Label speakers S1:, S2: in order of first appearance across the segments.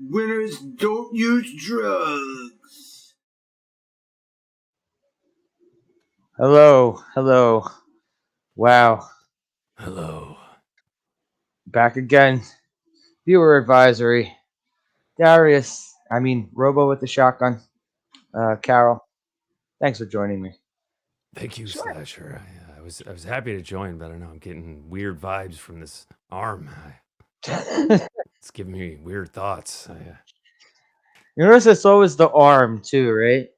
S1: Winners don't use drugs.
S2: Hello. Wow.
S3: Hello.
S2: Back again. Viewer advisory. Robo with the shotgun. Carol, thanks for joining me.
S3: Thank you, Slasher. I was happy to join, but I don't know, I'm getting weird vibes from this arm. It's giving me weird thoughts.
S2: You notice it's always the arm too, right?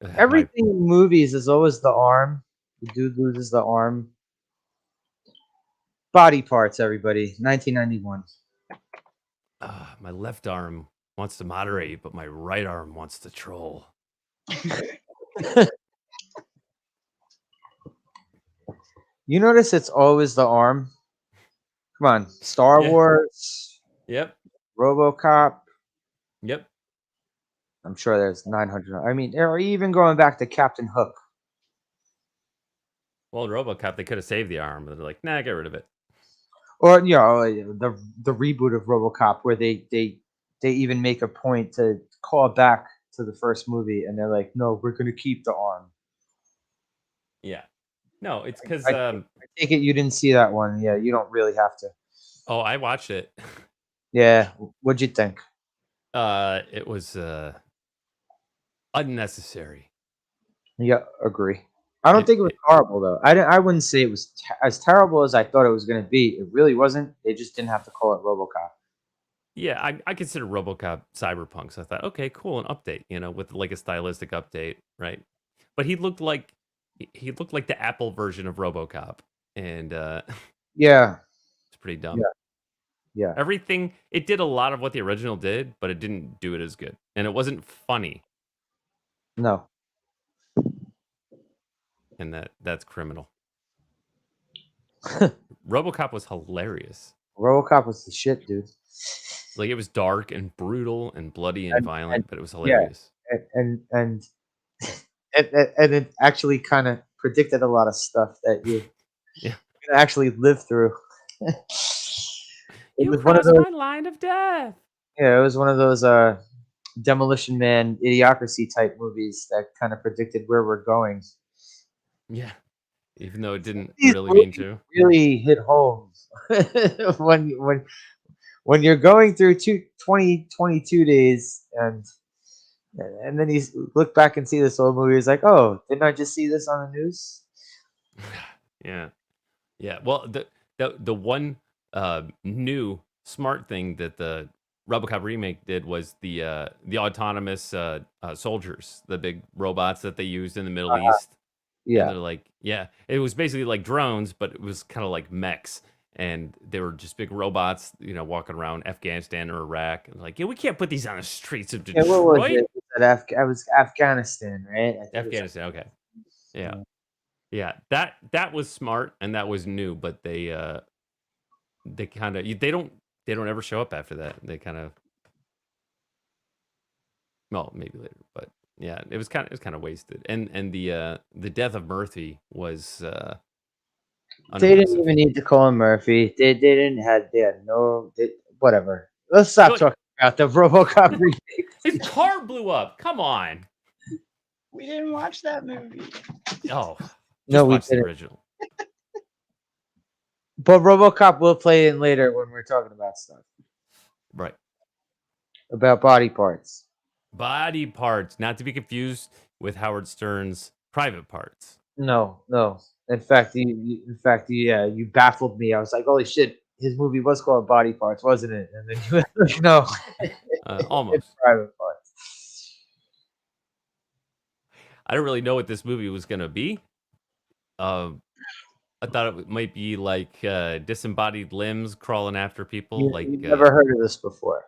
S3: My
S2: Everything in movies is always the arm. The dude loses the arm. Body parts, everybody. 1991.
S3: my left arm wants to moderate, but my right arm wants to troll.
S2: You notice it's always the arm. Come on, Star Wars.
S3: Yep.
S2: RoboCop.
S3: Yep.
S2: I'm sure there's 900. I mean, or even going back to Captain Hook.
S3: Well, in RoboCop, they could have saved the arm, but they're like, nah, get rid of it.
S2: Or the reboot of RoboCop, where they even make a point to call back to the first movie, and they're like, "No, we're going to keep the arm."
S3: Yeah. No, it's because
S2: I take it you didn't see that one. Yeah, you don't really have to.
S3: Oh, I watched it.
S2: Yeah, what'd you think?
S3: It was unnecessary.
S2: Yeah, agree. I don't think it was horrible though. I wouldn't say it was as terrible as I thought it was going to be. It really wasn't. They just didn't have to call it RoboCop.
S3: Yeah, I consider RoboCop cyberpunk, so I thought, okay, cool, an update, with like a stylistic update, right? But he looked like the Apple version of RoboCop, and
S2: yeah,
S3: it's pretty dumb.
S2: Yeah,
S3: everything it did a lot of what the original did, but it didn't do it as good, and it wasn't funny.
S2: No,
S3: and that's criminal. RoboCop was hilarious.
S2: RoboCop was the shit, dude.
S3: Like, it was dark and brutal and bloody and violent, but it was hilarious.
S2: Yeah, and it actually kind of predicted a lot of stuff that you can actually live through.
S3: You crossed my line of death.
S2: Yeah, it was one of those Demolition Man, Idiocracy type movies that kind of predicted where we're going.
S3: Yeah, even though it didn't really mean to.
S2: Really hit home when you're going through 22 days and then you look back and see this old movie. It's like, oh, didn't I just see this on the news?
S3: Yeah. Well, the one new smart thing that the RoboCop remake did was the autonomous soldiers, the big robots that they used in the Middle East.
S2: Yeah,
S3: and they're like, it was basically like drones, but it was kind of like mechs. And they were just big robots, walking around Afghanistan or Iraq. And like, we can't put these on the streets of Detroit.
S2: What was it? It was Afghanistan, right?
S3: Afghanistan, okay. Yeah. That was smart and that was new, but they kind of they don't ever show up after that. They kind of, well, maybe later, but yeah, it was kind of wasted. And the death of Murphy was.
S2: They didn't even need to call him Murphy. They had no whatever. Let's stop talking about the RoboCop remake.
S3: His car blew up. Come on.
S4: We didn't watch that movie.
S3: Oh,
S2: no,
S3: we didn't. The original.
S2: But RoboCop will play in later when we're talking about stuff.
S3: Right.
S2: About body parts.
S3: Body parts, not to be confused with Howard Stern's Private Parts.
S2: No. In fact, you baffled me. I was like, holy shit, his movie was called Body Parts, wasn't it? And then you were like, no.
S3: Almost.
S2: Private Parts.
S3: I don't really know what this movie was going to be. I thought it might be like disembodied limbs crawling after people.
S2: You've never heard of this before.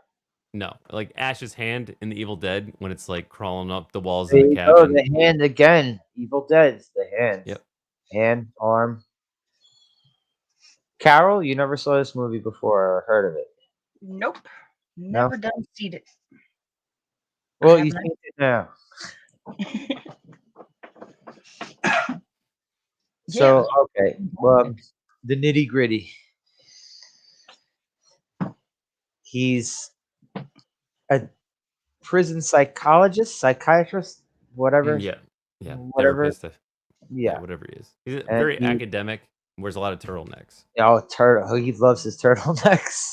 S3: No, like Ash's hand in The Evil Dead when it's like crawling up the walls of the cabin.
S2: Oh, the hand again. Evil Dead. The hand.
S3: Yep.
S2: Hand, arm. Carol, you never saw this movie before or heard of it?
S4: Nope. Never done seen it.
S2: Well, you think it now. So, okay. Well, the nitty gritty. He's a prison psychiatrist, whatever,
S3: Yeah, yeah,
S2: whatever.
S3: therapist. Yeah,
S2: Yeah,
S3: whatever he is. He's
S2: and
S3: very
S2: he,
S3: academic. Wears a lot of turtlenecks.
S2: turtle. He loves his turtlenecks.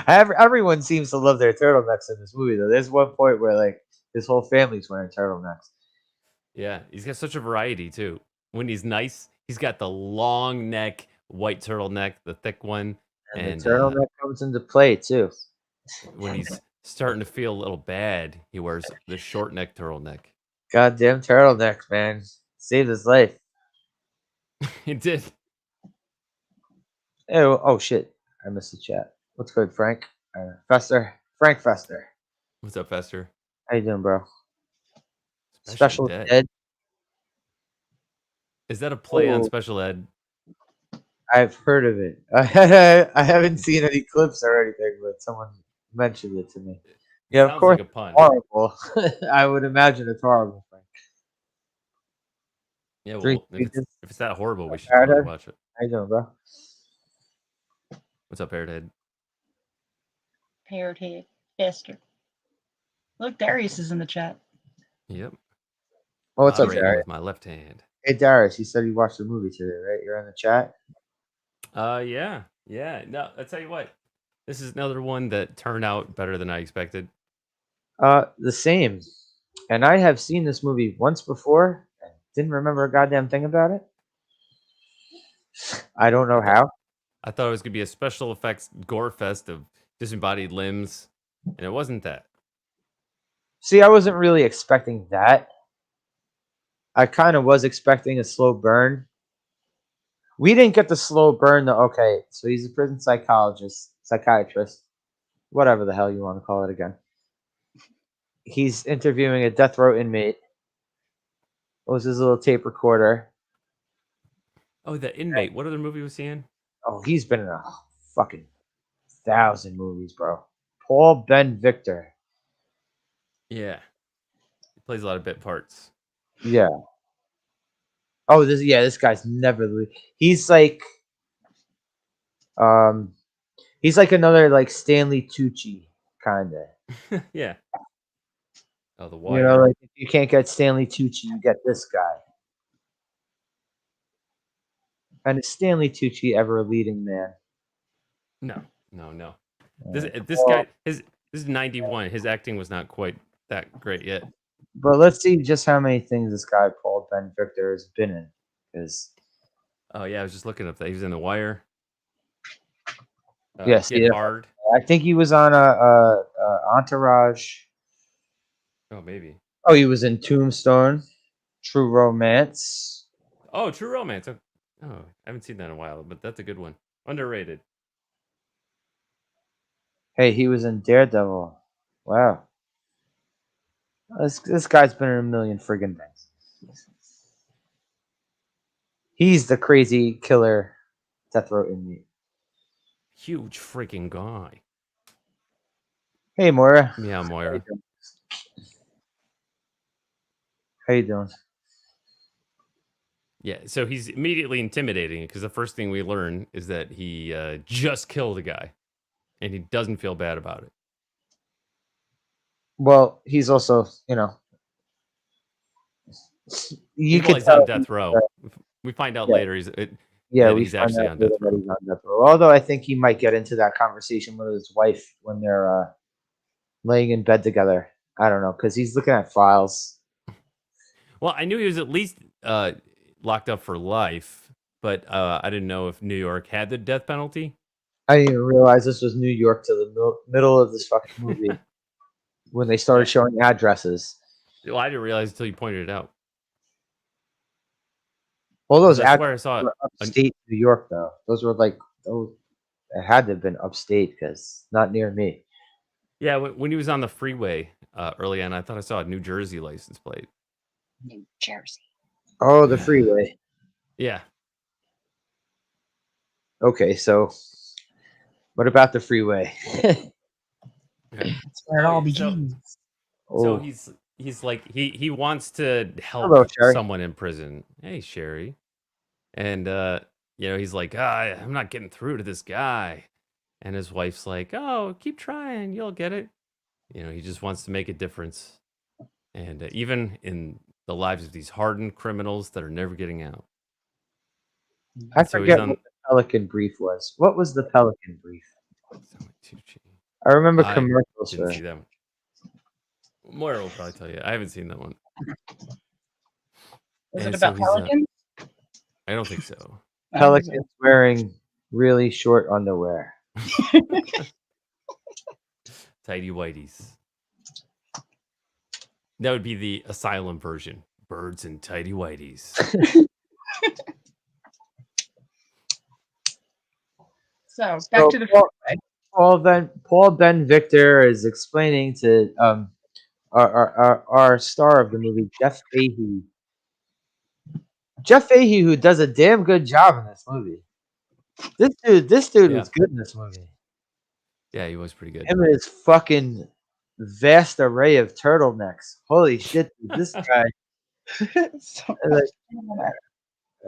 S2: Everyone seems to love their turtlenecks in this movie, though. There's one point where like his whole family's wearing turtlenecks,
S3: Yeah, he's got such a variety too. When he's nice, he's got the long neck, white turtleneck, the thick one,
S2: and the
S3: and
S2: turtleneck comes into play too.
S3: when he's starting to feel a little bad, he wears the short neck turtleneck.
S2: Goddamn turtlenecks, man, saved his life.
S3: He did.
S2: Oh shit, I missed the chat. What's good, Frank? Fester, Frank Fester.
S3: What's up, Fester?
S2: How you doing, bro?
S3: Special
S2: Special
S3: Ed.
S2: Ed.
S3: Is that a play on
S2: Oh,
S3: Special Ed?
S2: I've heard of it. I haven't seen any clips or anything, but someone mentioned it to me. Yeah, of
S3: Sounds
S2: course,
S3: like a pun.
S2: horrible. I would imagine it's horrible, Frank.
S3: Yeah,
S2: Three
S3: well, if
S2: Stooges.
S3: it's that horrible, we should
S2: Parrot
S3: totally
S2: Head.
S3: watch it.
S2: How you doing, bro?
S3: What's up, Airhead?
S4: Parrot head. Fester. Look, Darius is in the chat.
S3: Yep.
S2: Oh, what's up,
S3: Moderating
S2: Darius?
S3: with my left hand.
S2: Hey, Darius, you said you watched the movie today, right? You're in the chat.
S3: Yeah. No, I tell you what. This is another one that turned out better than I expected.
S2: The same. And I have seen this movie once before and didn't remember a goddamn thing about it. I don't know how.
S3: I thought it was gonna be a special effects gore fest of disembodied limbs, and it wasn't that.
S2: See, I wasn't really expecting that. I kind of was expecting a slow burn. We didn't get the slow burn though. Okay, so he's a prison psychiatrist, whatever the hell you want to call it again. He's interviewing a death row inmate. It was his little tape recorder.
S3: Oh, the inmate. What other movie was he in?
S2: Oh, he's been in a fucking 1,000 movies, bro. Paul Ben Victor.
S3: Yeah, he plays a lot of bit parts.
S2: Yeah. Oh, this guy's never. He's like, he's like another like Stanley Tucci kind of.
S3: Yeah. Oh, the
S2: You
S3: wire.
S2: know, like if you can't get Stanley Tucci, you get this guy. And is Stanley Tucci ever a leading man?
S3: No. This guy, this is 91. His acting was not quite that great yet.
S2: But let's see just how many things this guy Paul Ben Victor has been in. Because
S3: Oh yeah, I was just looking up that he was in the wire.
S2: Yes,
S3: Get
S2: yeah.
S3: Hard.
S2: I think he was on a Entourage.
S3: Oh, maybe.
S2: Oh, he was in Tombstone, True Romance.
S3: Oh, True Romance. Oh, I haven't seen that in a while, but that's a good one. Underrated.
S2: Hey, he was in Daredevil. Wow. This guy's been in a million friggin' things. He's the crazy killer death row inmate.
S3: Huge freaking guy.
S2: Hey, Moira.
S3: Yeah, Moira.
S2: How you doing?
S3: Yeah, so he's immediately intimidating because the first thing we learn is that he just killed a guy, and he doesn't feel bad about it.
S2: Well, he's also, you could
S3: He's
S2: tell
S3: on death row. We find out later he's actually on death row.
S2: He's on death row. Although I think he might get into that conversation with his wife when they're laying in bed together. I don't know, because he's looking at files.
S3: Well, I knew he was at least locked up for life, but I didn't know if New York had the death penalty.
S2: I didn't even realize this was New York to the middle of this fucking movie when they started showing addresses.
S3: Well, I didn't realize until you pointed it out.
S2: Well, those
S3: That's where I saw
S2: were upstate New York, though. Those were like, it had to have been upstate because not near me.
S3: Yeah, when he was on the freeway early on, I thought I saw a New Jersey license plate.
S4: New Jersey.
S2: Oh, the freeway.
S3: Yeah.
S2: Okay, so what about the freeway?
S4: That's where it all begins.
S3: So he's like he wants to help
S2: Hello, Sherry.
S3: someone in prison. Hey, Sherry. And he's like, I'm not getting through to this guy. And his wife's like, "Oh, keep trying, you'll get it." He just wants to make a difference, and even in the lives of these hardened criminals that are never getting out.
S2: I
S3: And so he's
S2: forget
S3: on.
S2: what the Pelican Brief was. What was the Pelican Brief?
S3: Tucci.
S2: I remember
S3: I
S2: commercials
S3: didn't
S2: for
S3: see
S2: it.
S3: that one. Moira will probably tell you. I haven't seen that one.
S4: Was
S3: And
S4: it
S3: so
S4: about
S3: he's,
S4: pelicans?
S3: I don't think so.
S4: I don't think so.
S2: Pelicans wearing really short underwear.
S3: Tidy whities. That would be the asylum version. Birds and tidy whities.
S4: So back to the freeway.
S2: Paul Ben Victor is explaining to our star of the movie, Jeff Fahey. Jeff Fahey, who does a damn good job in this movie. This dude
S3: Yeah.
S2: was good in this movie.
S3: Yeah, he was pretty good.
S2: Him and his fucking vast array of turtlenecks. Holy shit, dude, this guy.
S4: So-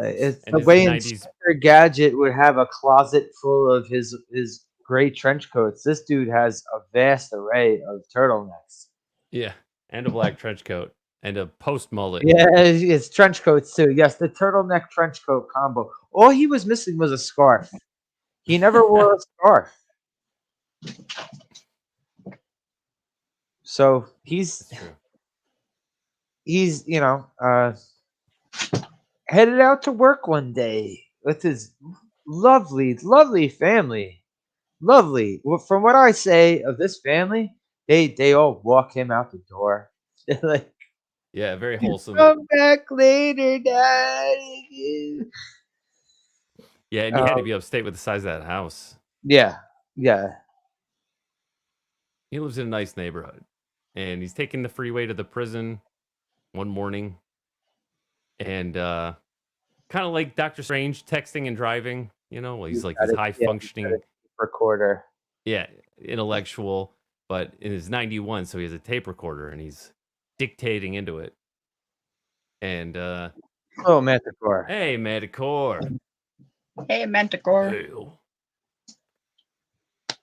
S2: It's
S3: And
S2: the
S3: his
S2: way
S3: 90s
S2: Inspector Gadget would have a closet full of his gray trench coats. This dude has a vast array of turtlenecks.
S3: Yeah, and a black trench coat and a post mullet.
S2: Yeah, it's trench coats too. Yes, the turtleneck trench coat combo. All he was missing was a scarf. He never wore a scarf. So
S3: That's true.
S2: he's headed out to work one day with his lovely family. Lovely. Well, from what I say of this family, they all walk him out the door. They're like,
S3: Yeah, very wholesome.
S2: come back later, Daddy.
S3: Yeah, and he had to be upstate with the size of that house.
S2: Yeah.
S3: He lives in a nice neighborhood, and he's taking the freeway to the prison one morning, and kind of like Doctor Strange, texting and driving. He's like this high functioning
S2: recorder.
S3: Yeah, intellectual, but in his 91, so he has a tape recorder, and he's dictating into it. And
S2: Oh, Manticore.
S3: hey, Manticore.
S4: Hey, Manticore.
S3: Hey.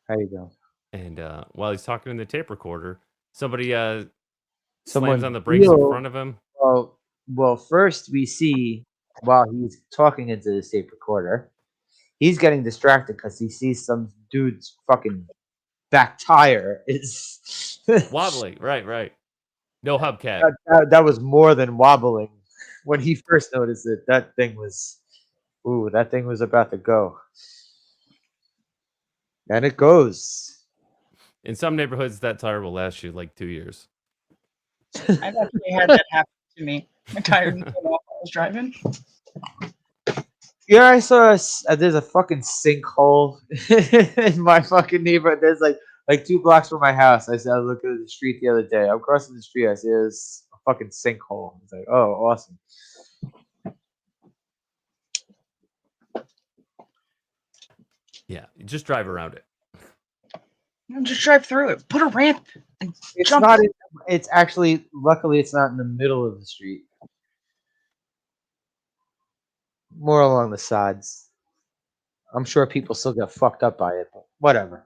S2: How you doing?
S3: And while he's talking in the tape recorder, somebody
S2: Someone
S3: slams on the brakes in
S2: real-
S3: front of him.
S2: Well, first we see while he's talking into the tape recorder, he's getting distracted because he sees some dude's fucking back tire is
S3: Wobbly, right. No hubcap.
S2: that was more than wobbling. When he first noticed it, that thing was about to go. And it goes.
S3: In some neighborhoods, that tire will last you like 2 years.
S4: I've actually had that happen to me. My tire didn't come off while I was driving.
S2: Yeah, I saw there's a fucking sinkhole in my fucking neighborhood. There's like 2 blocks from my house. I looked at the street the other day. I'm crossing the street. I see there's a fucking sinkhole. It's like, oh, awesome.
S3: Yeah, you just drive around it.
S4: Just drive through it. Put a ramp.
S2: It's
S4: Jump
S2: not.
S4: in.
S2: It's actually. Luckily, it's not in the middle of the street. More along the sides. I'm sure people still get fucked up by it, but whatever.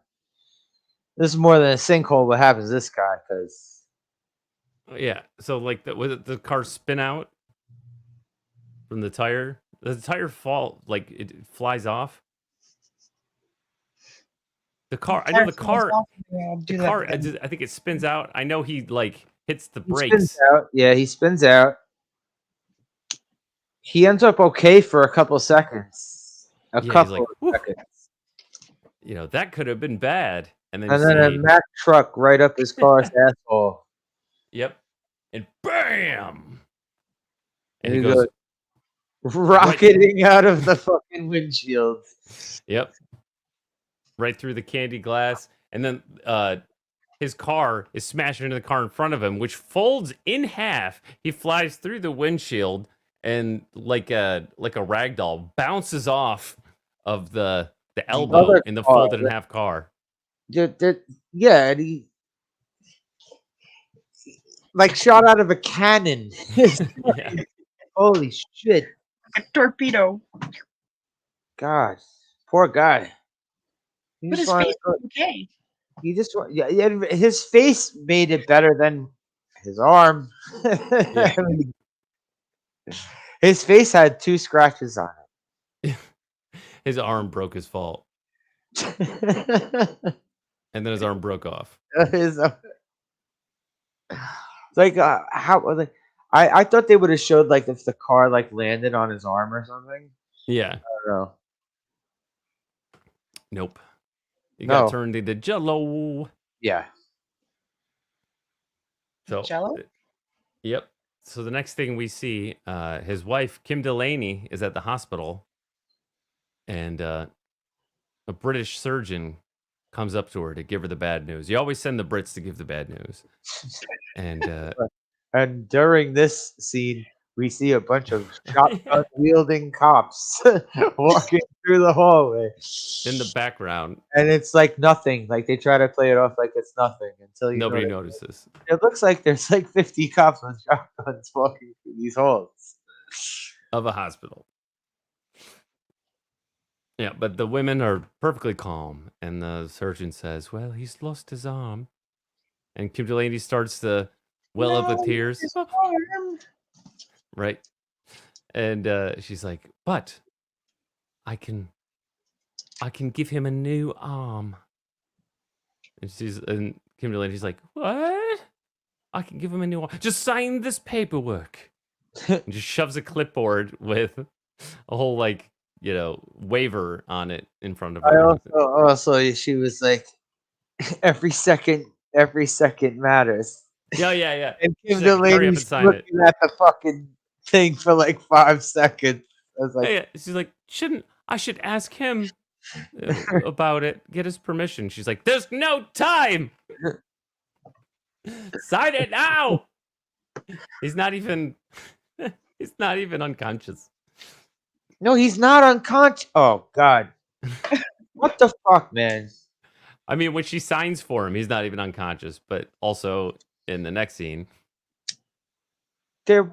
S2: This is more than a sinkhole. What happens to this guy? Because
S3: Yeah, so like the car spin out from the tire. The tire fall like it flies off. The car. I know the car. The car. I think it spins out. I know he like hits the brakes.
S2: spins out. Yeah, he spins out. He ends up okay for a couple seconds.
S3: Yeah, he's
S2: Couple
S3: like,
S2: of
S3: "Whew."
S2: seconds.
S3: That could have been bad. And then
S2: And
S3: you
S2: then a
S3: see,
S2: Mack truck right up his car's asshole.
S3: yep, and bam, and
S2: And
S3: he
S2: he
S3: goes,
S2: rocketing out of the fucking windshield.
S3: yep, right through the candy glass, and then his car is smashing into the car in front of him, which folds in half. He flies through the windshield and like a rag doll bounces off of the elbow
S2: other
S3: in the
S2: car,
S3: folded in half car.
S2: Yeah, and he like shot out of a cannon.
S3: Yeah.
S2: Holy shit.
S4: A torpedo.
S2: God. Poor guy. He
S4: But
S2: just
S4: his
S2: wanted
S4: face
S2: to go-
S4: is okay.
S2: He just yeah, his face made it better than his arm.
S3: Yeah.
S2: I mean, his face had 2 scratches on
S3: His arm broke his fall,
S2: it.
S3: and then his arm broke off.
S2: His, like how like I thought they would have showed like if the car like landed on his arm or something.
S3: Yeah.
S2: I don't know.
S3: Nope. He got
S2: No.
S3: turned into Jello.
S2: Yeah.
S3: So.
S4: Jello?
S3: Yep. So the next thing we see, his wife Kim Delaney is at the hospital, and a British surgeon comes up to her to give her the bad news. You always send the Brits to give the bad news. And
S2: And during this scene, we see a bunch of shotgun wielding cops walking through the hallway.
S3: in the background,
S2: And it's like nothing. Like they try to play it off like it's nothing until you
S3: nobody
S2: know
S3: notices.
S2: it looks like there's like 50 cops with shotguns walking through these halls.
S3: Of a hospital. Yeah, but the women are perfectly calm, and the surgeon says, "Well, he's lost his arm," and Kim Delaney starts to well up with
S4: No,
S3: tears.
S4: his arm.
S3: Right, and she's like, "But I can give him a new arm." And Kim Delaney's like, "What? I can give him a new arm. Just sign this paperwork." And just shoves a clipboard with a whole waiver on it in front of
S2: I
S3: her.
S2: also she was like every second matters.
S3: Yeah.
S2: And Kim
S3: She's like, "Hurry up and
S2: Delaney's
S3: sign it."
S2: looking at the fucking thing for like 5 seconds. I was like,
S3: Hey, she's like, I should ask him about it, get his permission. She's like, "There's no time. Sign it now." He's not even unconscious.
S2: no, he's not unconscious. Oh God, what the fuck, man?
S3: I mean, when she signs for him, he's not even unconscious, but also in the next scene,
S2: They're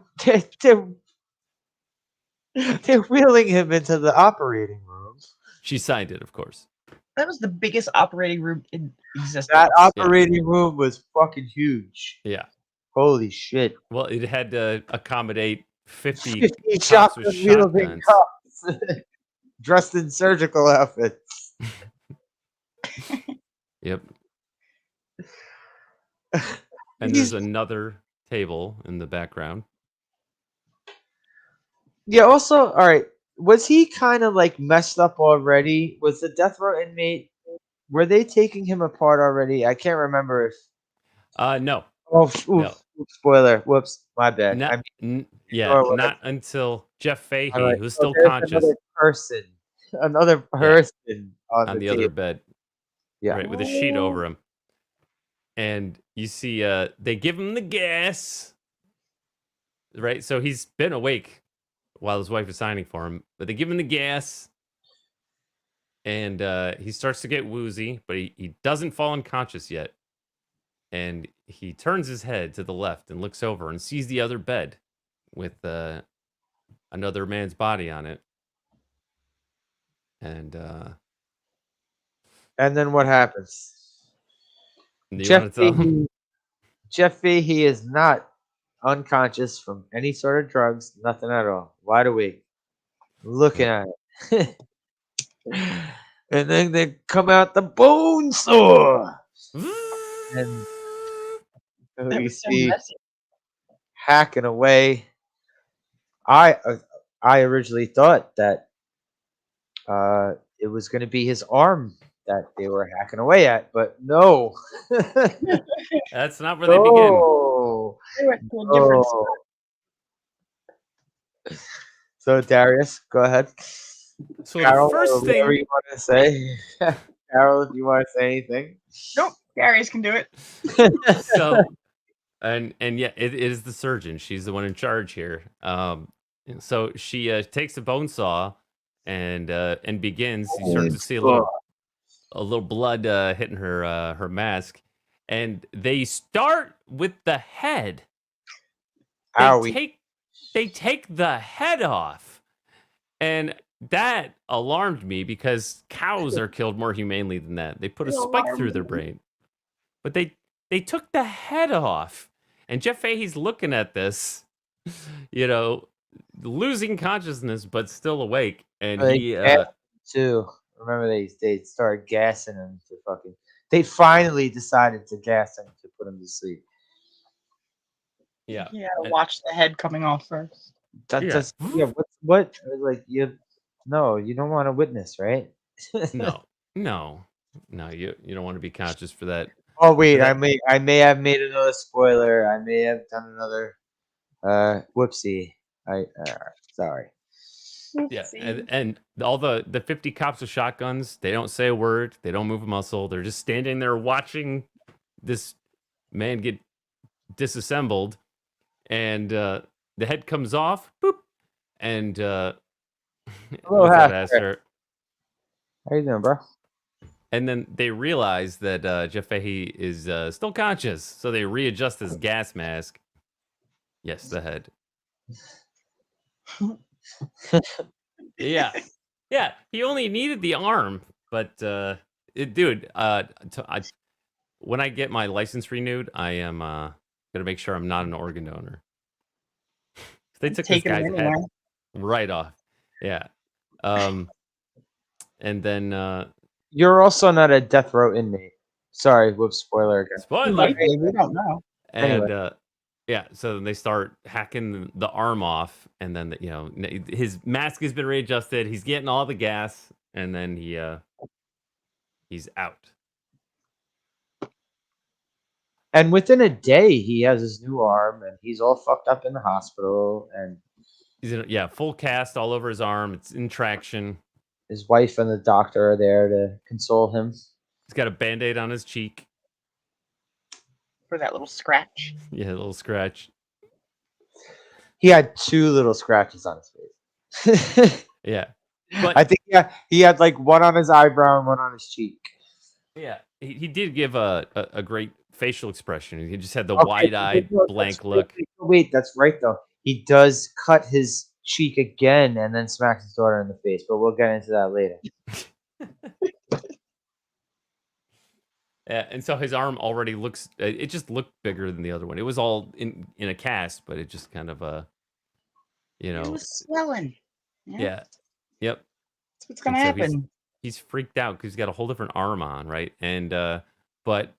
S2: wheeling him into the operating room.
S3: she signed it, of course.
S4: That was the biggest operating room in existence.
S2: That operating room was fucking huge.
S3: Yeah.
S2: Holy shit!
S3: Well, it had to accommodate 50
S2: 50
S3: cops with
S2: shotgun wielding
S3: shotguns.
S2: cops dressed in surgical outfits.
S3: Yep. And there's another table in the background.
S2: Yeah. Also, all right. Was he kind of like messed up already? Was the death row inmate? Were they taking him apart already? I can't remember if.
S3: No.
S2: Oh, oof,
S3: No.
S2: oof, spoiler. Whoops, my bad.
S3: Not,
S2: sure what
S3: not until Jeff Fahey,
S2: all right,
S3: who's
S2: so
S3: still
S2: there's
S3: conscious,
S2: another person
S3: on the other
S2: table.
S3: bed,
S2: Yeah.
S3: right, with a sheet over him. And you see, they give him the gas, right? So he's been awake while his wife is signing for him, but they give him the gas, and he starts to get woozy, but he doesn't fall unconscious yet. And he turns his head to the left and looks over and sees the other bed with another man's body on it. And
S2: then what happens?
S3: do you want to tell him?
S2: Jeff Fahey is not unconscious from any sort of drugs, nothing at all. Wide awake, looking at it. And then they come out the bone saw. And
S4: That
S2: we
S4: was so
S2: see
S4: messy.
S2: hacking away. I originally thought that it was going to be his arm that they were hacking away at, but no.
S3: That's not where they begin.
S2: No.
S4: They went to a different spot.
S2: So Darius, go ahead.
S3: So
S2: Carol,
S3: the first
S2: whatever
S3: thing,
S2: you want to say. Carol, do you want to say anything?
S4: Nope, Darius can do it.
S3: so and yeah, it is the surgeon. She's the one in charge here. So she takes a bone saw and begins. You start to see a little blood hitting her mask, and they start with the head. They take the head off, and that alarmed me because cows are killed more humanely than that. They put a
S4: It
S3: spike through
S4: alarmed
S3: their
S4: me.
S3: brain, but they took the head off. And Jeff Fahey's looking at this, you know, losing consciousness but still awake, and
S2: They
S3: he
S2: gassed him too. Remember they started gassing him to fucking. They finally decided to gas him to put him to sleep.
S3: yeah.
S4: You gotta watch the head coming off first.
S2: That
S3: Yeah.
S2: just what like you don't want to witness, right?
S3: No, you don't want to be conscious for that.
S2: Oh wait,
S3: that-
S2: I may have made another spoiler. I may have done another whoopsie. Sorry.
S3: Yeah,
S4: Oopsie.
S3: and all the 50 cops with shotguns, they don't say a word, they don't move a muscle, they're just standing there watching this man get disassembled, and the head comes off, boop, and
S2: Hello,
S3: what's that,
S2: Hacker.
S3: Aster?
S2: How you doing, bro?
S3: And then they realize that Jeff Fahey is still conscious, so they readjust his gas mask. Yes, the head. Yeah, yeah. He only needed the arm, but dude, when I get my license renewed, I am gonna make sure I'm not an organ donor. They took this
S4: Taking him
S3: guy's head
S4: anyway.
S3: right off. Yeah. And then
S2: You're also not a death row inmate. Sorry, whoops, spoiler again.
S4: He
S3: spoiler.
S4: might be. We don't know.
S3: And yeah, so then they start hacking the arm off, and then his mask has been readjusted. He's getting all the gas, and then he's out.
S2: And within a day, he has his new arm, and he's all fucked up in the hospital. And
S3: He's in full cast all over his arm. It's in traction.
S2: his wife and the doctor are there to console him.
S3: He's got a Band-Aid on his cheek.
S4: For that little scratch.
S3: Yeah, a little scratch.
S2: He had 2 little scratches on his face.
S3: Yeah, but
S2: I think he had like one on his eyebrow and one on his cheek.
S3: yeah, he did give a great facial expression. He just had the
S2: Okay,
S3: wide-eyed,
S2: wait,
S3: blank
S2: that's-
S3: look.
S2: Wait, that's right though. He does cut his cheek again and then smacks his daughter in the face, but we'll get into that later.
S3: Yeah, and so his arm already looks. It just looked bigger than the other one. It was all in a cast, but it just kind of
S4: It was swelling.
S3: yeah, yep.
S4: That's what's gonna
S3: And so
S4: happen.
S3: he's freaked out because he's got a whole different arm on, right? And but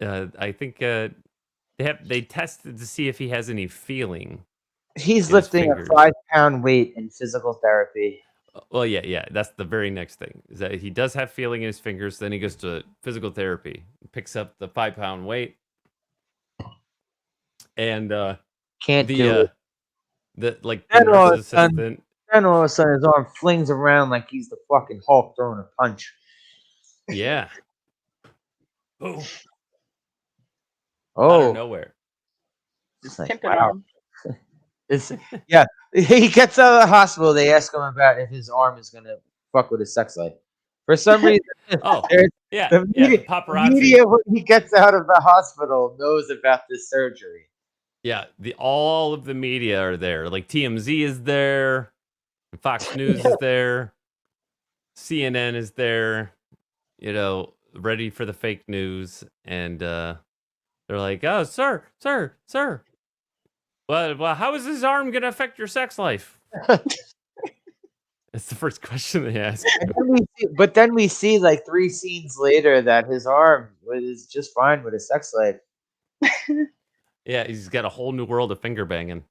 S3: I think they tested to see if he has any feeling.
S2: He's
S3: his
S2: lifting a
S3: fingers.
S2: 5-pound weight in physical therapy.
S3: Well, yeah. That's the very next thing. Is that he does have feeling in his fingers. Then he goes to physical therapy, picks up the 5-pound weight, and
S2: Can't do it.
S3: the
S2: Then all of a
S3: nurse's
S2: sudden-
S3: assistant.
S2: Then all of a sudden his arm flings around like he's the fucking Hulk throwing a punch.
S3: Yeah. Oh, out
S2: Oh,
S3: of nowhere.
S2: it's like,
S4: Pimpin'
S2: wow.
S4: arm.
S2: Yeah, he gets out of the hospital. They ask him about if his arm is gonna fuck with his sex life. For some reason,
S3: Oh,
S2: there's-
S3: yeah.
S2: the
S3: Yeah, the
S2: media,
S3: paparazzi.
S2: media when he gets out of the hospital knows about this surgery.
S3: Yeah, all of the media are there. Like TMZ is there, Fox News is there, CNN is there. Ready for the fake news, and they're like, "Oh, sir. Well, how is his arm gonna affect your sex life?" That's the first question they ask.
S2: But then we see like 3 scenes later that his arm is just fine with his sex life.
S3: Yeah, he's got a whole new world of finger banging.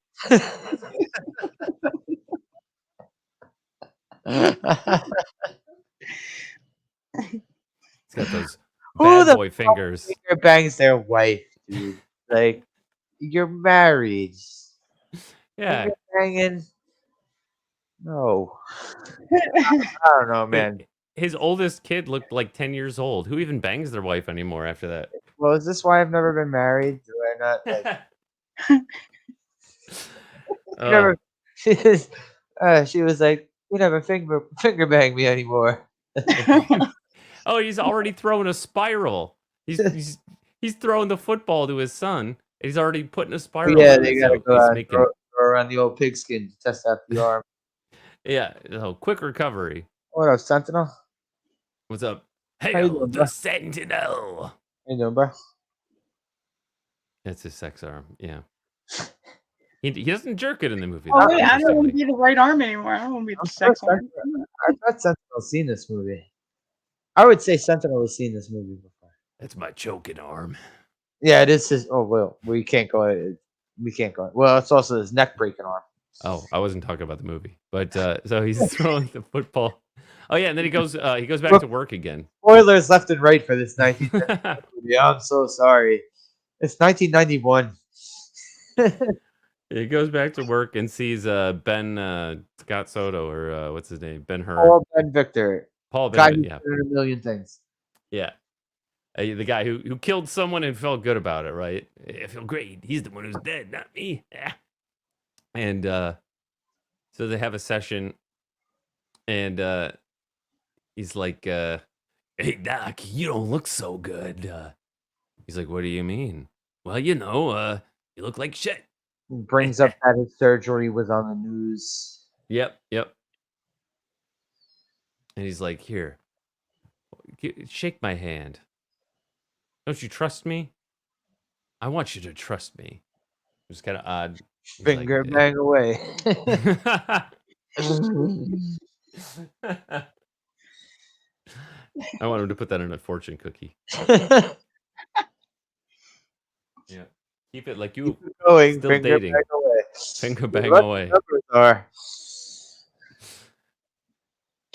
S3: He's got those
S2: Who
S3: bad
S2: the
S3: boy fingers.
S2: Finger bangs their wife, dude. Like, you're married.
S3: Yeah.
S2: Finger banging. No. I don't know, man.
S3: His oldest kid looked like 10 years old. Who even bangs their wife anymore after that?
S2: Well, is this why I've never been married? Do I not like
S3: Oh,
S2: never she was like, you never finger bang me anymore.
S3: oh, he's already throwing a spiral. He's throwing the football to his son. He's already putting a spiral.
S2: Yeah,
S3: on
S2: they
S3: it,
S2: gotta
S3: so
S2: go
S3: he's
S2: out and
S3: making-
S2: throw around the old pigskin to test out the arm.
S3: Yeah, quick recovery.
S2: What up, Sentinel?
S3: What's up?
S2: How you
S3: Hail
S2: doing,
S3: the
S2: bro?
S3: Sentinel.
S2: How you doing, bro?
S3: That's his sex arm. Yeah. He doesn't jerk it in the movie.
S4: Oh
S3: though,
S4: wait, I don't want to
S3: interestingly.
S4: be the right arm anymore. I don't want to be
S2: I'm
S4: the
S2: sure
S4: sex arm.
S2: I bet Sentinel's seen this movie. I would say Sentinel has seen this movie before.
S3: That's my choking arm.
S2: Yeah, it is his. Oh well, we can't go. We can't go. Well, it's also his neck breaking arm.
S3: Oh, I wasn't talking about the movie, but so he's throwing the football. Oh yeah, and then he goes back
S2: Look.
S3: to work again.
S2: Spoilers left and right for this 1991 movie. I'm so sorry. It's 1991.
S3: He goes back to work and sees Ben Scott Soto or what's his name, Ben Hur,
S2: Paul Ben Victor,
S3: Paul
S2: guy
S3: Ben.
S2: who's
S3: Yeah,
S2: done a million things.
S3: yeah. The guy who killed someone and felt good about it, right? I feel great. He's the one who's dead, not me. Yeah. And so they have a session, and he's like, "Hey Doc, you don't look so good." He's like, "What do you mean?" Well, you look like shit.
S2: Brings up that his surgery was on the news.
S3: Yep. And he's like, "Here, shake my hand. Don't you trust me? I want you to trust me." It was kind of odd. He's like,
S2: Finger bang away.
S3: I want him to put that in a fortune cookie. Yeah. Keep it like you
S2: Keep it going.
S3: still
S2: Finger
S3: dating.
S2: bang away.
S3: Finger bang
S2: What
S3: away.
S2: the numbers are.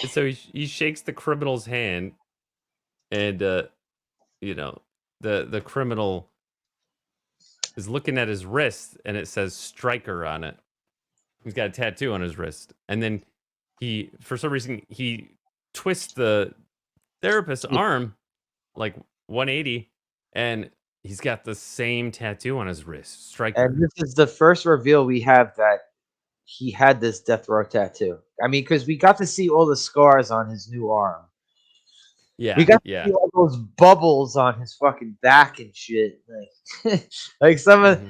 S3: And so he shakes the criminal's hand, and the criminal is looking at his wrist, and it says "Striker" on it. He's got a tattoo on his wrist, and then for some reason, he twists the therapist's arm like 180, and he's got the same tattoo on his wrist, Striker.
S2: And this is the first reveal we have that he had this death row tattoo. I mean, because we got to see all the scars on his new arm.
S3: Yeah,
S2: We got to see all those bubbles on his fucking back and shit. Like, like some of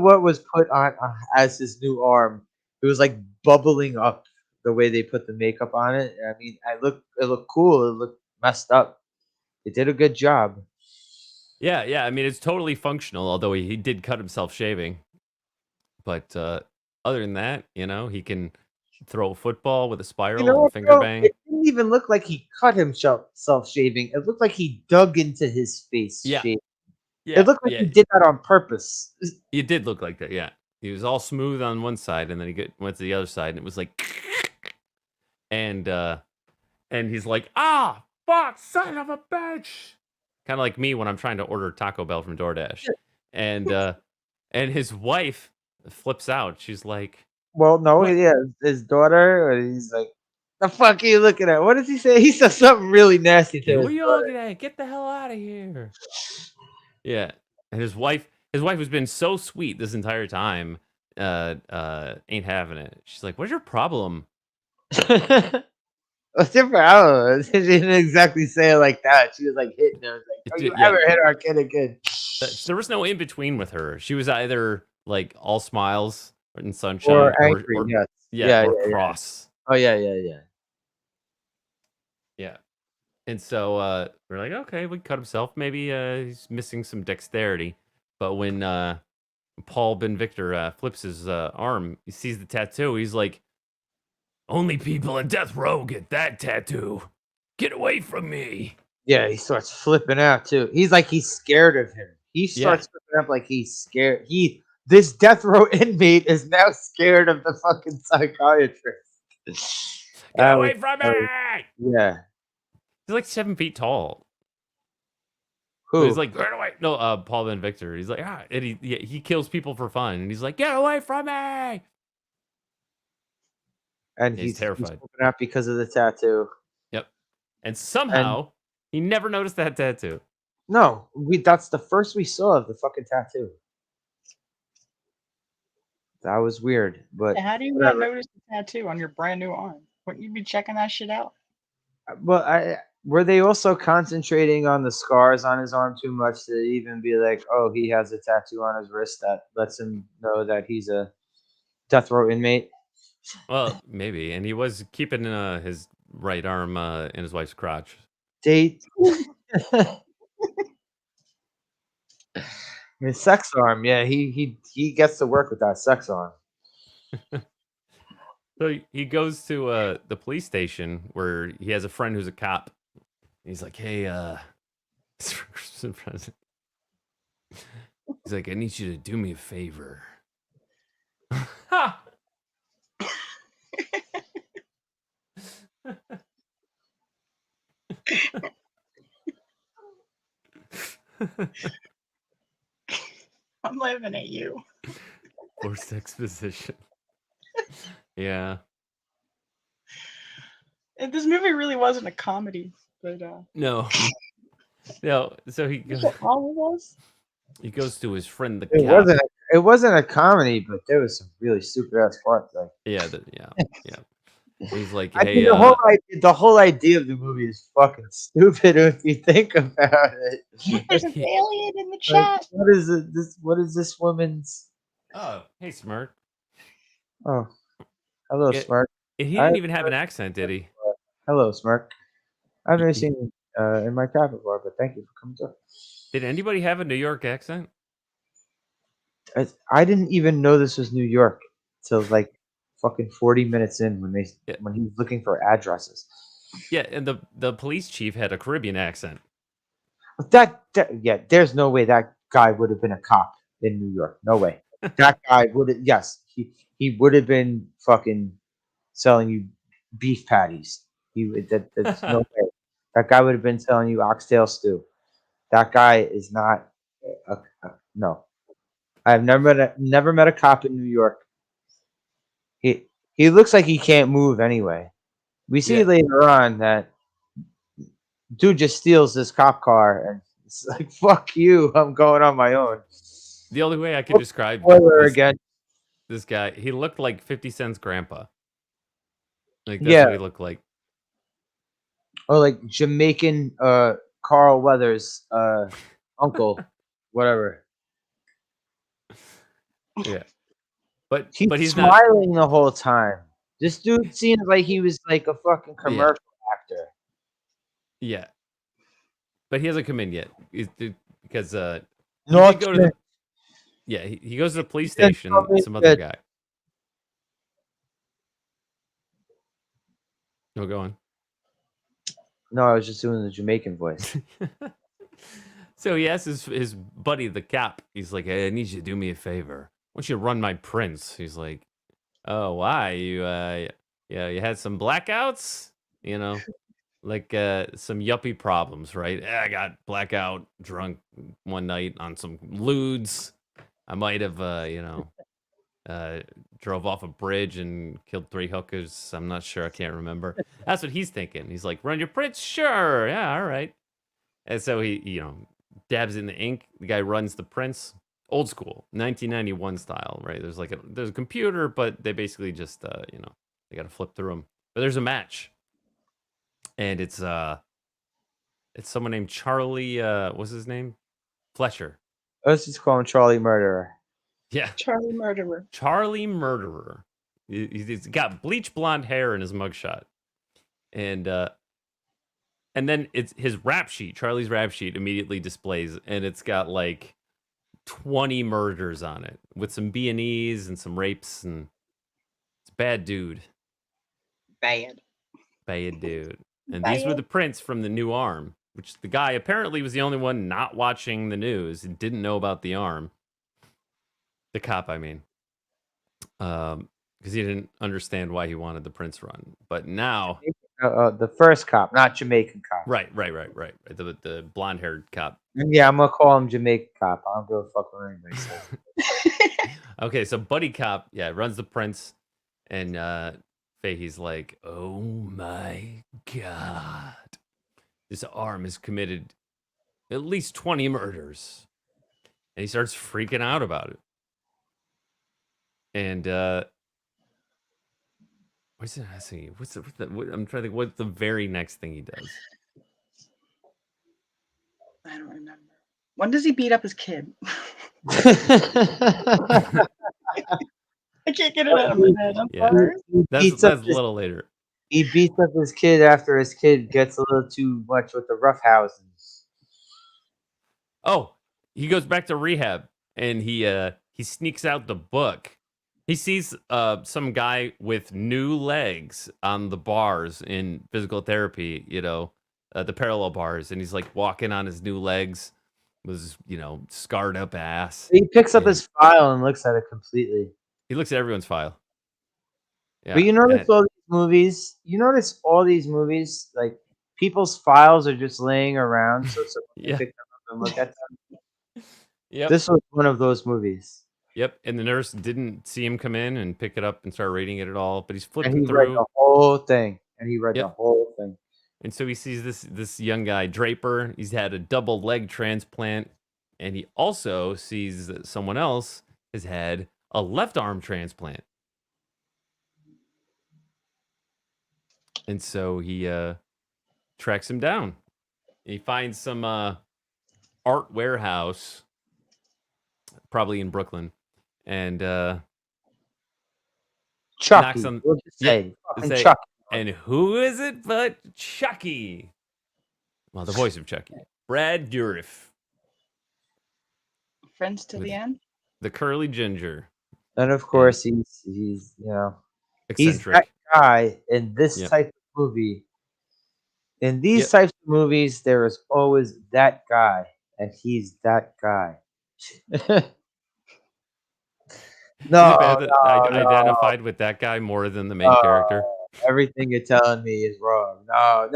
S2: what was put on as his new arm, it was like bubbling up the way they put the makeup on it. I mean, it looked cool. It looked messed up. They did a good job.
S3: Yeah. I mean, it's totally functional, although he did cut himself shaving. But other than that, he can throw a football with a spiral and finger bang.
S2: It didn't even look like he cut himself shaving. It looked like he dug into his face.
S3: Yeah.
S2: Shaving.
S3: Yeah.
S2: It looked like he did that on purpose.
S3: It did look like that, yeah. He was all smooth on one side, and then he went to the other side, and it was like, and he's like, fuck, son of a bitch. Kind of like me when I'm trying to order Taco Bell from DoorDash. And his wife flips out. She's like,
S2: well, no,
S3: what?
S2: Yeah, his daughter, he's like, the fuck are you looking at? What does he say? He says something really nasty to
S3: Who
S2: his
S3: are you
S2: daughter.
S3: looking at? Get the hell out of here. Yeah. And his wife has been so sweet this entire time. Ain't having it. She's like, "What's your problem?"
S2: What's your problem? She didn't exactly say it like that. She was like hitting him. Like, don't you ever hit our kid again?
S3: There was no in between with her. She was either like all smiles and sunshine,
S2: or angry,
S3: or cross.
S2: Oh yeah.
S3: And so we're like, okay, we cut himself. Maybe he's missing some dexterity. But when Paul Ben Victor flips his arm, he sees the tattoo. He's like, only people in death row get that tattoo. Get away from me.
S2: Yeah, he starts flipping out too. He's scared of him. He starts flipping up like he's scared. This death row inmate is now scared of the fucking psychiatrist.
S3: Get away from me!
S2: Yeah.
S3: He's like 7 feet tall.
S2: Who?
S3: So he's like, get away. No, Paul Ben Victor. He's like, and he kills people for fun. And he's like, get away from me.
S2: And
S3: he's terrified.
S2: He's flipping out because of the tattoo.
S3: Yep. And somehow he never noticed that tattoo.
S2: No, that's the first we saw of the fucking tattoo. That was weird, but
S4: how do you not notice the tattoo on your brand new arm? Wouldn't you be checking that shit out?
S2: Well, were they also concentrating on the scars on his arm too much to even be like, oh, he has a tattoo on his wrist that lets him know that he's a death row inmate?
S3: Well, maybe, and he was keeping his right arm in his wife's crotch.
S2: Date. His sex arm, yeah, he gets to work with that sex arm.
S3: So he goes to the police station where he has a friend who's a cop. He's like, "Hey, it's for Christmas present." He's like, "I need you to do me a favor."
S4: I'm laughing at you.
S3: Forced exposition. Yeah.
S4: And this movie really wasn't a comedy, but
S3: No. No. So he goes.
S4: all it was.
S3: He goes to his friend the
S2: It
S3: cop.
S2: wasn't a comedy, but there was some really stupid ass parts. Like,
S3: Yeah. Yeah. He's like,
S2: I
S3: "Hey,
S2: mean, the whole idea of the movie is fucking stupid if you think about it.
S4: There's an alien in the
S2: Like,
S4: chat.
S2: what is it? What is this woman's?
S3: oh, hey, Smirk."
S2: Oh, hello,
S3: Yeah,
S2: Smirk.
S3: He didn't even have an accent, did he?
S2: Hello, Smirk. I've never
S3: He-
S2: seen you in my cat before, but thank you for coming to.
S3: Did anybody have a New York accent?
S2: I didn't even know this was New York till like fucking 40 minutes in
S3: Yeah.
S2: when he was looking for addresses.
S3: Yeah, and the police chief had a Caribbean accent.
S2: Yeah, there's no way that guy would have been a cop in New York. No way. That guy would have. Yes, he would have been fucking selling you beef patties. That's no way. That guy would have been selling you oxtail stew. That guy is not. No. I've never met a cop in New York. He looks like he can't move anyway. We see
S3: Yeah.
S2: later on that dude just steals this cop car and it's like, fuck you, I'm going on my own.
S3: The only way I could describe
S2: Spoiler again.
S3: this guy, he looked like 50 Cent's grandpa. Like, that's
S2: Yeah.
S3: what he looked like.
S2: Or like Jamaican Carl Weathers uncle, whatever.
S3: Yeah. But
S2: He's
S3: he's not.
S2: smiling the whole time. This dude seems like he was like a fucking commercial actor.
S3: Yeah. But he hasn't come in yet. Because he
S2: No,
S3: did go to he goes to the police station, some other guy. No, go on.
S2: No, I was just doing the Jamaican voice.
S3: So he asks his buddy, the cop, he's like, "Hey, I need you to do me a favor. I want you to run my prints." He's like, "Oh, why? You you had some blackouts? You know, like some yuppie problems, right? I got blackout drunk one night on some lewds. I might have drove off a bridge and killed 3 hookers. I'm not sure. I can't remember." That's what he's thinking. He's like, "Run your prints? Sure. Yeah, all right." And so he, dabs in the ink. The guy runs the prints. Old school, 1991 style, right? There's a computer, but they basically just, they got to flip through them. But there's a match. And it's someone named Charlie, what's his name? Fletcher.
S2: Let's just call him Charlie Murderer.
S3: Yeah.
S4: Charlie Murderer.
S3: Charlie Murderer. He's got bleach blonde hair in his mugshot. And then it's his rap sheet, Charlie's rap sheet immediately displays, and it's got like 20 murders on it with some B&Es and some rapes, and it's bad dude.
S4: Bad
S3: dude. And these were the prints from the new arm, which the guy apparently was the only one not watching the news and didn't know about the arm. The cop, I mean. Because he didn't understand why he wanted the prints run. But now...
S2: the first cop, not Jamaican cop.
S3: Right. The blonde-haired cop.
S2: Yeah, I'm going to call him Jamaican cop. I don't give a fuck what anybody says.
S3: Okay, so buddy cop, runs the prints, and Fahey's like, "Oh my god, this arm has committed at least 20 murders," and he starts freaking out about it. And what's it? I'm trying to think. What's the very next thing he does?
S4: I don't remember. When does he beat up his kid? I can't get it out of my head. I'm
S3: Yeah.
S4: sorry.
S3: That's a little later.
S2: He beats up his kid after his kid gets a little too much with the roughhousing.
S3: Oh, he goes back to rehab and he sneaks out the book. He sees some guy with new legs on the bars in physical therapy, the parallel bars, and he's like walking on his new legs with his, scarred up ass.
S2: He picks up
S3: And
S2: his file and looks at it completely.
S3: he looks at everyone's file. Yeah.
S2: But you notice all these movies. You notice all these movies, like people's files are just laying around, so someone
S3: Yeah.
S2: can pick them up and look at them.
S3: Yep.
S2: This was one of those movies.
S3: Yep. And the nurse didn't see him come in and pick it up and start reading it at all, but he's
S2: And
S3: flipping
S2: he read
S3: through.
S2: the whole thing. And he read the
S3: Yep.
S2: whole thing.
S3: And so he sees this young guy, Draper. He's had a double leg transplant. And he also sees that someone else has had a left arm transplant. And so he tracks him down. He finds some art warehouse, probably in Brooklyn. And
S2: Chucky.
S3: knocks on-
S2: We'll just say,
S3: Yeah,
S2: fucking
S3: say-
S2: Chucky.
S3: and who is it but Chucky? Well, the voice of Chucky. Brad Dourif,
S4: Friends to
S3: With-
S4: the end.
S3: the curly ginger.
S2: And of course, he's he's
S3: Eccentric.
S2: that guy in this
S3: Yep.
S2: type of movie. In these
S3: Yep.
S2: types of movies, there is always that guy, and he's that guy.
S3: Is
S2: No,
S3: it bad that I
S2: no.
S3: identified with that guy more than the main character?
S2: Everything you're telling me is wrong. No.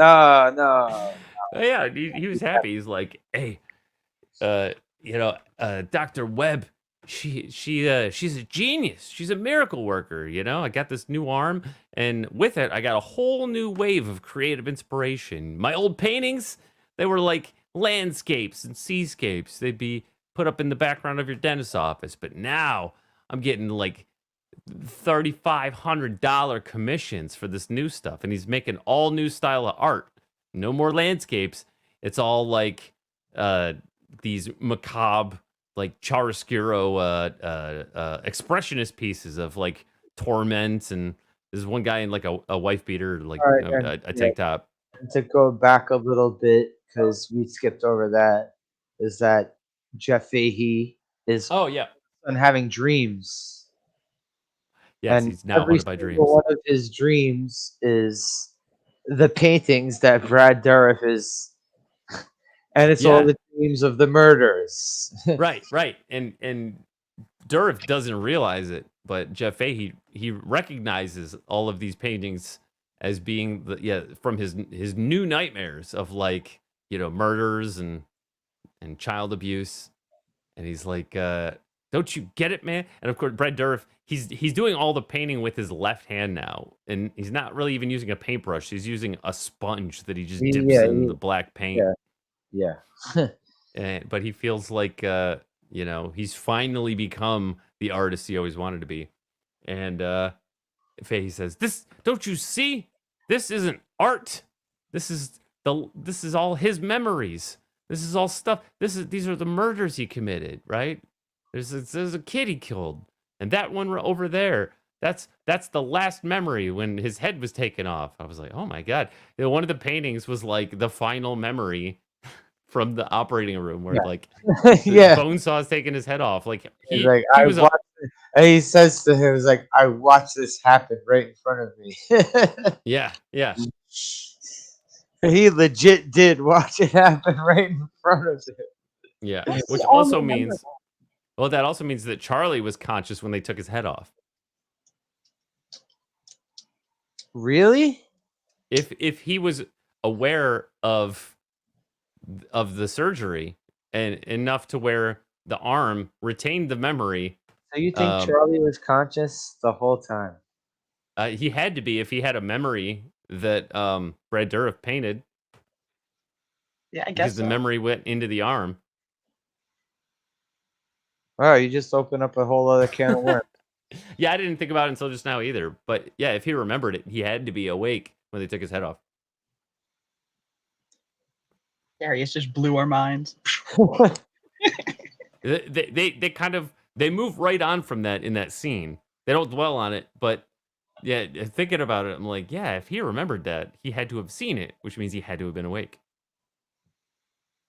S3: Oh, yeah, he was happy. He's like, hey, Dr. Webb, she's a genius. She's a miracle worker. I got this new arm, and with it, I got a whole new wave of creative inspiration. My old paintings, they were like landscapes and seascapes. They'd be put up in the background of your dentist's office, but now I'm getting like $3,500 commissions for this new stuff, and he's making all new style of art. No more landscapes. It's all like these macabre, like chiaroscuro expressionist pieces of like torment, and there's one guy in like a wife beater, like
S2: All right,
S3: a tank top.
S2: And to go back a little bit, because we skipped over that, is that Jeff Fahey is
S3: Oh yeah,
S2: having dreams.
S3: yes,
S2: And
S3: he's now
S2: every
S3: haunted by dreams.
S2: single one of his dreams is the paintings that Brad Dourif is, and it's all
S3: Yeah.
S2: the dreams of the murders.
S3: Right, and Dourif doesn't realize it, but Jeff Fahey, he recognizes all of these paintings as being from his new nightmares of like murders and child abuse, and he's like, don't you get it, man? And of course, Brad Dourif, he's doing all the painting with his left hand now, and he's not really even using a paintbrush. He's using a sponge that he just dips in the black paint.
S2: Yeah.
S3: But he feels like he's finally become the artist he always wanted to be. And Fahey says, "This, don't you see? This isn't art. This is all his memories. This is all stuff. These are the murders he committed, right? There's a kid he killed, and that one over there. That's the last memory when his head was taken off." I was like, "Oh my god!" One of the paintings was like the final memory from the operating room, where like
S2: Yeah.
S3: bone saw's taking his head off. Like
S2: He's like, I
S3: was
S2: watched it. And he says to him, "He's like, I watched this happen right in front of me."
S3: yeah.
S2: He legit did watch it happen right in front of him.
S3: Yeah,
S4: This
S3: which
S4: is all
S3: also
S4: memorable.
S3: means, well, that also means that Charlie was conscious when they took his head off.
S2: Really?
S3: If he was aware of the surgery and enough to where the arm retained the memory,
S2: So you think Charlie was conscious the whole time?
S3: he had to be if he had a memory that Brad Dourif painted,
S4: Yeah, I
S3: because
S4: guess
S3: the
S4: so.
S3: memory went into the arm.
S2: Wow, you just opened up a whole other can of worms.
S3: Yeah, I didn't think about it until just now either. But yeah, if he remembered it, he had to be awake when they took his head off.
S4: Darius just blew our minds.
S3: They kind of move right on from that in that scene. They don't dwell on it, but yeah, thinking about it, I'm like, yeah, if he remembered that, he had to have seen it, which means he had to have been awake.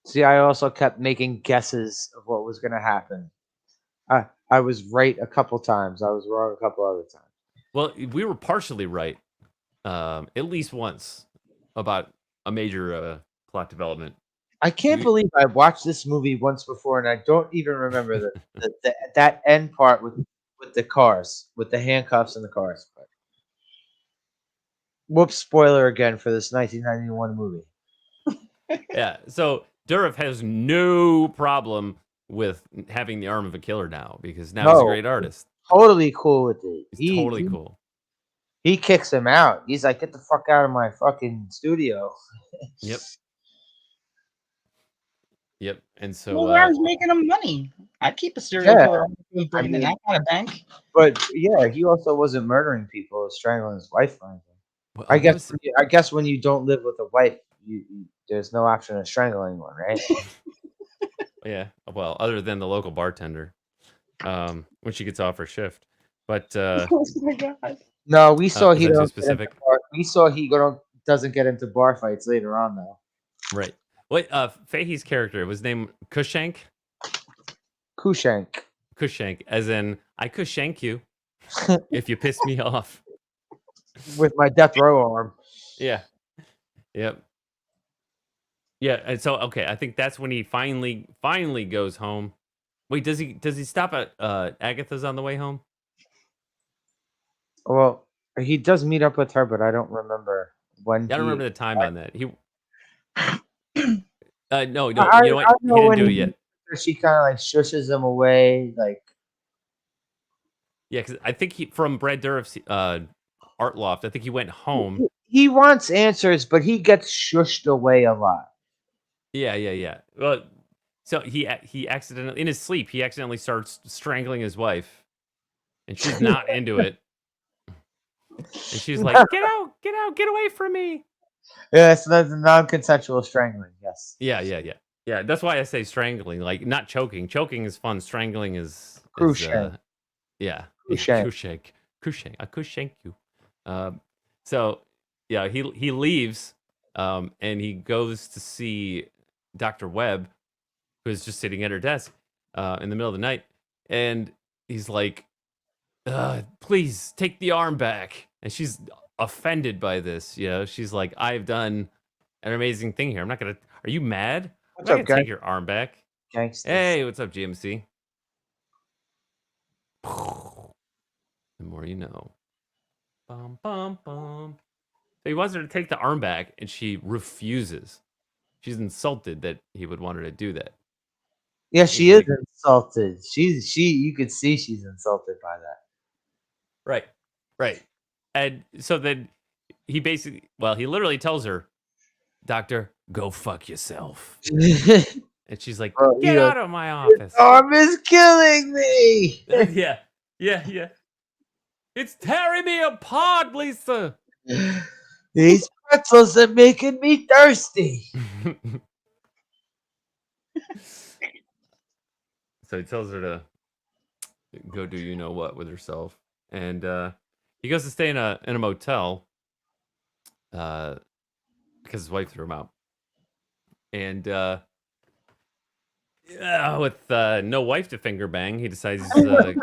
S2: See, I also kept making guesses of what was going to happen. I was right a couple times. I was wrong a couple other times.
S3: Well, we were partially right, at least once, about a major plot development.
S2: I can't believe I watched this movie once before, and I don't even remember that end part with the cars, with the handcuffs and the cars. But, whoops! Spoiler again for this 1991 movie.
S3: Yeah, so Durov has no problem with having the arm of a killer now because now he's a great artist.
S2: Totally cool with it.
S3: He's totally cool.
S2: He kicks him out. He's like, "Get the fuck out of my fucking studio."
S3: Yep. Yep. And so
S4: Well, where's making him money? I'd keep a serial killer who's bringing in that kind of bank.
S2: But yeah, he also wasn't murdering people, strangling his wife.
S3: Well,
S2: I guess when you don't live with a wife, there's no option of strangling one, right?
S3: Yeah. Well, other than the local bartender, when she gets off her shift. But
S4: Oh my god.
S2: no, we saw he
S3: too specific.
S2: We saw he doesn't get into bar fights later on though.
S3: Right. What Fahey's character was named Kushank?
S2: Kushank,
S3: as in I could shank you if you piss me off.
S2: With my death row arm.
S3: Yeah. Yep. Yeah, and so okay, I think that's when he finally goes home. Wait, does he stop at Agatha's on the way home?
S2: Well, he does meet up with her, but I don't remember when.
S3: I don't remember the time on that. He no, you know what? He didn't do it yet.
S2: She kind of like shushes him away, like.
S3: Yeah, because I think from Brad Dourif's art loft, I think he went home.
S2: He wants answers, but he gets shushed away a lot.
S3: Yeah. Well, so he accidentally in his sleep he accidentally starts strangling his wife, and she's not into it. And she's like, "Get out! Get away from me!"
S2: Yeah, so that's non-consensual strangling. Yes.
S3: Yeah. That's why I say strangling, like not choking. Choking is fun. Strangling is yeah. Kushank. I could shank you. So yeah, he leaves, and he goes to see Dr. Webb, who's just sitting at her desk, in the middle of the night, and he's like, "Please take the arm back." And she's offended by this. You know, she's like, "I've done an amazing thing here. I'm not gonna. Are you mad? I'm not gonna take your arm back."
S2: Gangsters.
S3: Hey, what's up, GMC? The more you know. Bum, bum, bum. So he wants her to take the arm back, and she refuses. She's insulted that he would want her to do that.
S2: Yeah, she is insulted. You could see she's insulted by that.
S3: Right. And so then he literally tells her, "Doctor, go fuck yourself." And she's like, "Get out of my office.
S2: Your arm is killing me."
S3: Yeah. It's tearing me apart, Lisa.
S2: These pretzels are making me thirsty.
S3: So he tells her to go do you know what with herself, and he goes to stay in a motel because his wife threw him out, and with no wife to finger bang, he decides he's gonna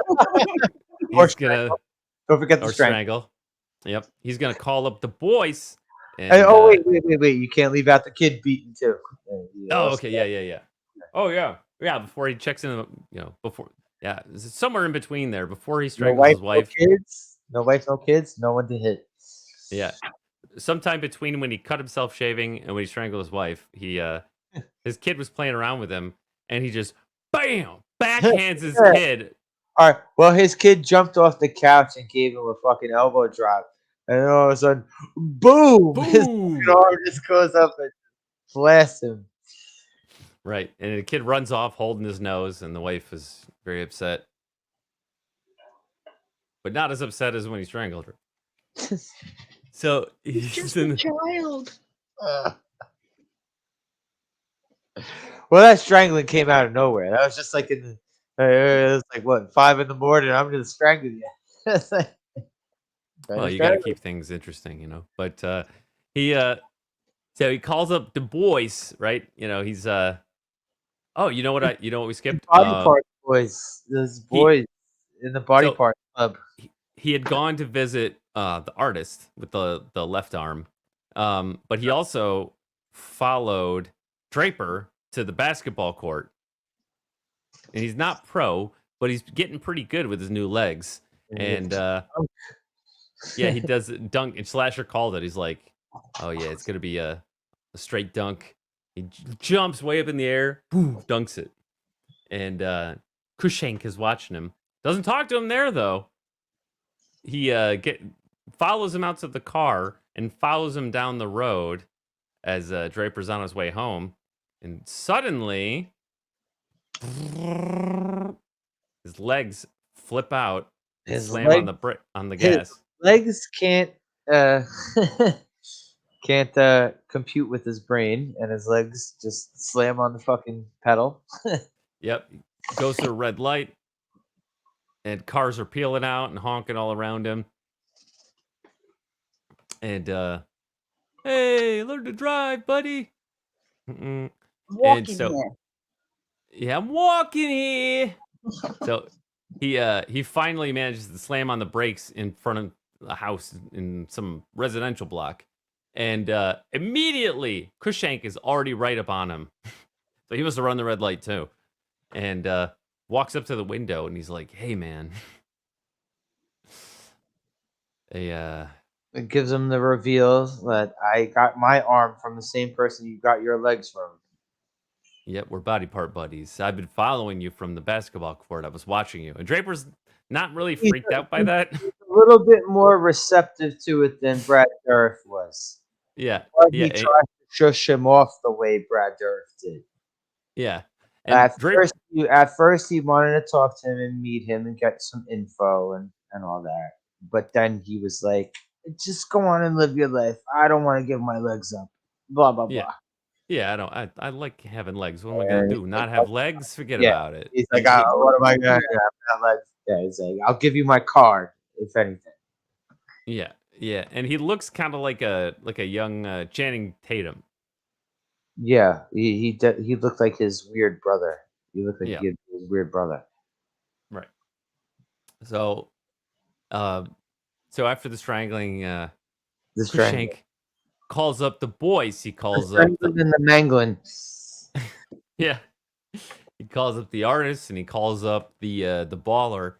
S2: don't forget the strangle.
S3: Yep, he's gonna call up the boys. And,
S2: wait! You can't leave out the kid beaten too.
S3: Oh, okay, yeah. Oh, yeah. Before he checks in, somewhere in between there. Before he strangles his wife.
S2: No wife, no kids, no one to hit.
S3: Yeah, sometime between when he cut himself shaving and when he strangled his wife, his kid was playing around with him, and he just bam backhands his kid.
S2: All right. Well, his kid jumped off the couch and gave him a fucking elbow drop, and then all of a sudden, boom! His arm just goes up and blasts him.
S3: Right, and the kid runs off holding his nose, and the wife is very upset, but not as upset as when he strangled her. So he's
S4: just a child.
S2: Well, that strangling came out of nowhere. That was just like it was like what 5 a.m. I'm gonna strangle you.
S3: Well, you got to keep things interesting, you know. But he so he calls up the boys, right? You know, he's oh, you know what we skipped?
S2: Body part boys. Those
S3: he
S2: boys in the body
S3: so
S2: part club.
S3: he had gone to visit the artist with the left arm, but he also followed Draper to the basketball court, and he's not pro, but he's getting pretty good with his new legs. And yeah, he does dunk. And Slasher called it. He's like, "Oh yeah, it's gonna be a straight dunk." He jumps way up in the air, boom, dunks it. And Kushank is watching him. Doesn't talk to him there though. He follows him out to the car and follows him down the road as Draper's on his way home. And suddenly, his legs flip out and
S2: His
S3: slam on the
S2: his
S3: gas.
S2: legs can't compute with his brain, and his legs just slam on the fucking pedal.
S3: Yep. Goes through a red light, and cars are peeling out and honking all around him. And hey, learn to drive, buddy.
S4: Walking
S3: And so,
S4: here.
S3: yeah, I'm walking here. So he finally manages to slam on the brakes in front of a house in some residential block, and immediately Kushank is already right up on him. So he must have run the red light too, and walks up to the window and he's like, "Hey, man."
S2: It gives him the reveal that I got my arm from the same person you got your legs from.
S3: Yep, we're body part buddies. I've been following you from the basketball court. I was watching you. And Draper's not really freaked out by that.
S2: He's a little bit more receptive to it than Brad Dourif was.
S3: Yeah.
S2: But
S3: Yeah.
S2: he tried to shush him off the way Brad Dourif did.
S3: Yeah. And
S2: At first, he wanted to talk to him and meet him and get some info and all that. But then he was like, just go on and live your life. I don't want to give my legs up. Blah, blah,
S3: Yeah.
S2: blah.
S3: Yeah, I like having legs. What am I gonna do? Not have legs? Forget
S2: Yeah.
S3: about it.
S2: He's like, what am I going to do? I'm not legs. Yeah, he's like, I'll give you my card, if anything.
S3: Yeah, yeah. And he looks kind of like a young Channing Tatum.
S2: Yeah, he looked like his weird brother. He looked like
S3: Yeah.
S2: he had his weird brother.
S3: Right. So so after the strangling,
S2: This friend.
S3: Kushank calls up the boys. He calls
S2: The
S3: up
S2: Strangling and the Mangling.
S3: yeah. He calls up the artist and he calls up the baller,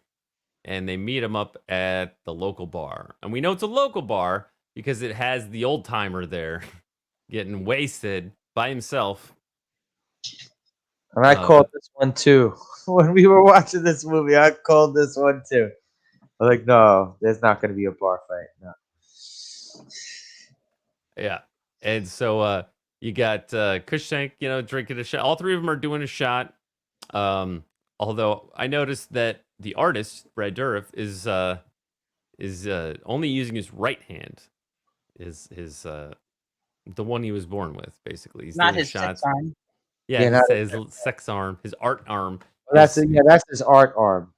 S3: and they meet him up at the local bar. And we know it's a local bar because it has the old timer there getting wasted by himself.
S2: And I called this one too. When we were watching this movie, I called this one too. I'm like, no, there's not going to be a bar fight. No.
S3: Yeah. And so you got Kushank, drinking a shot. All three of them are doing a shot. Although I noticed that the artist, Brad Dourif, is only using his right hand. Is his the one he was born with, basically. He's
S4: Not
S3: doing
S4: his sex arm.
S3: Yeah, his sex arm, his art arm.
S2: That's his art arm.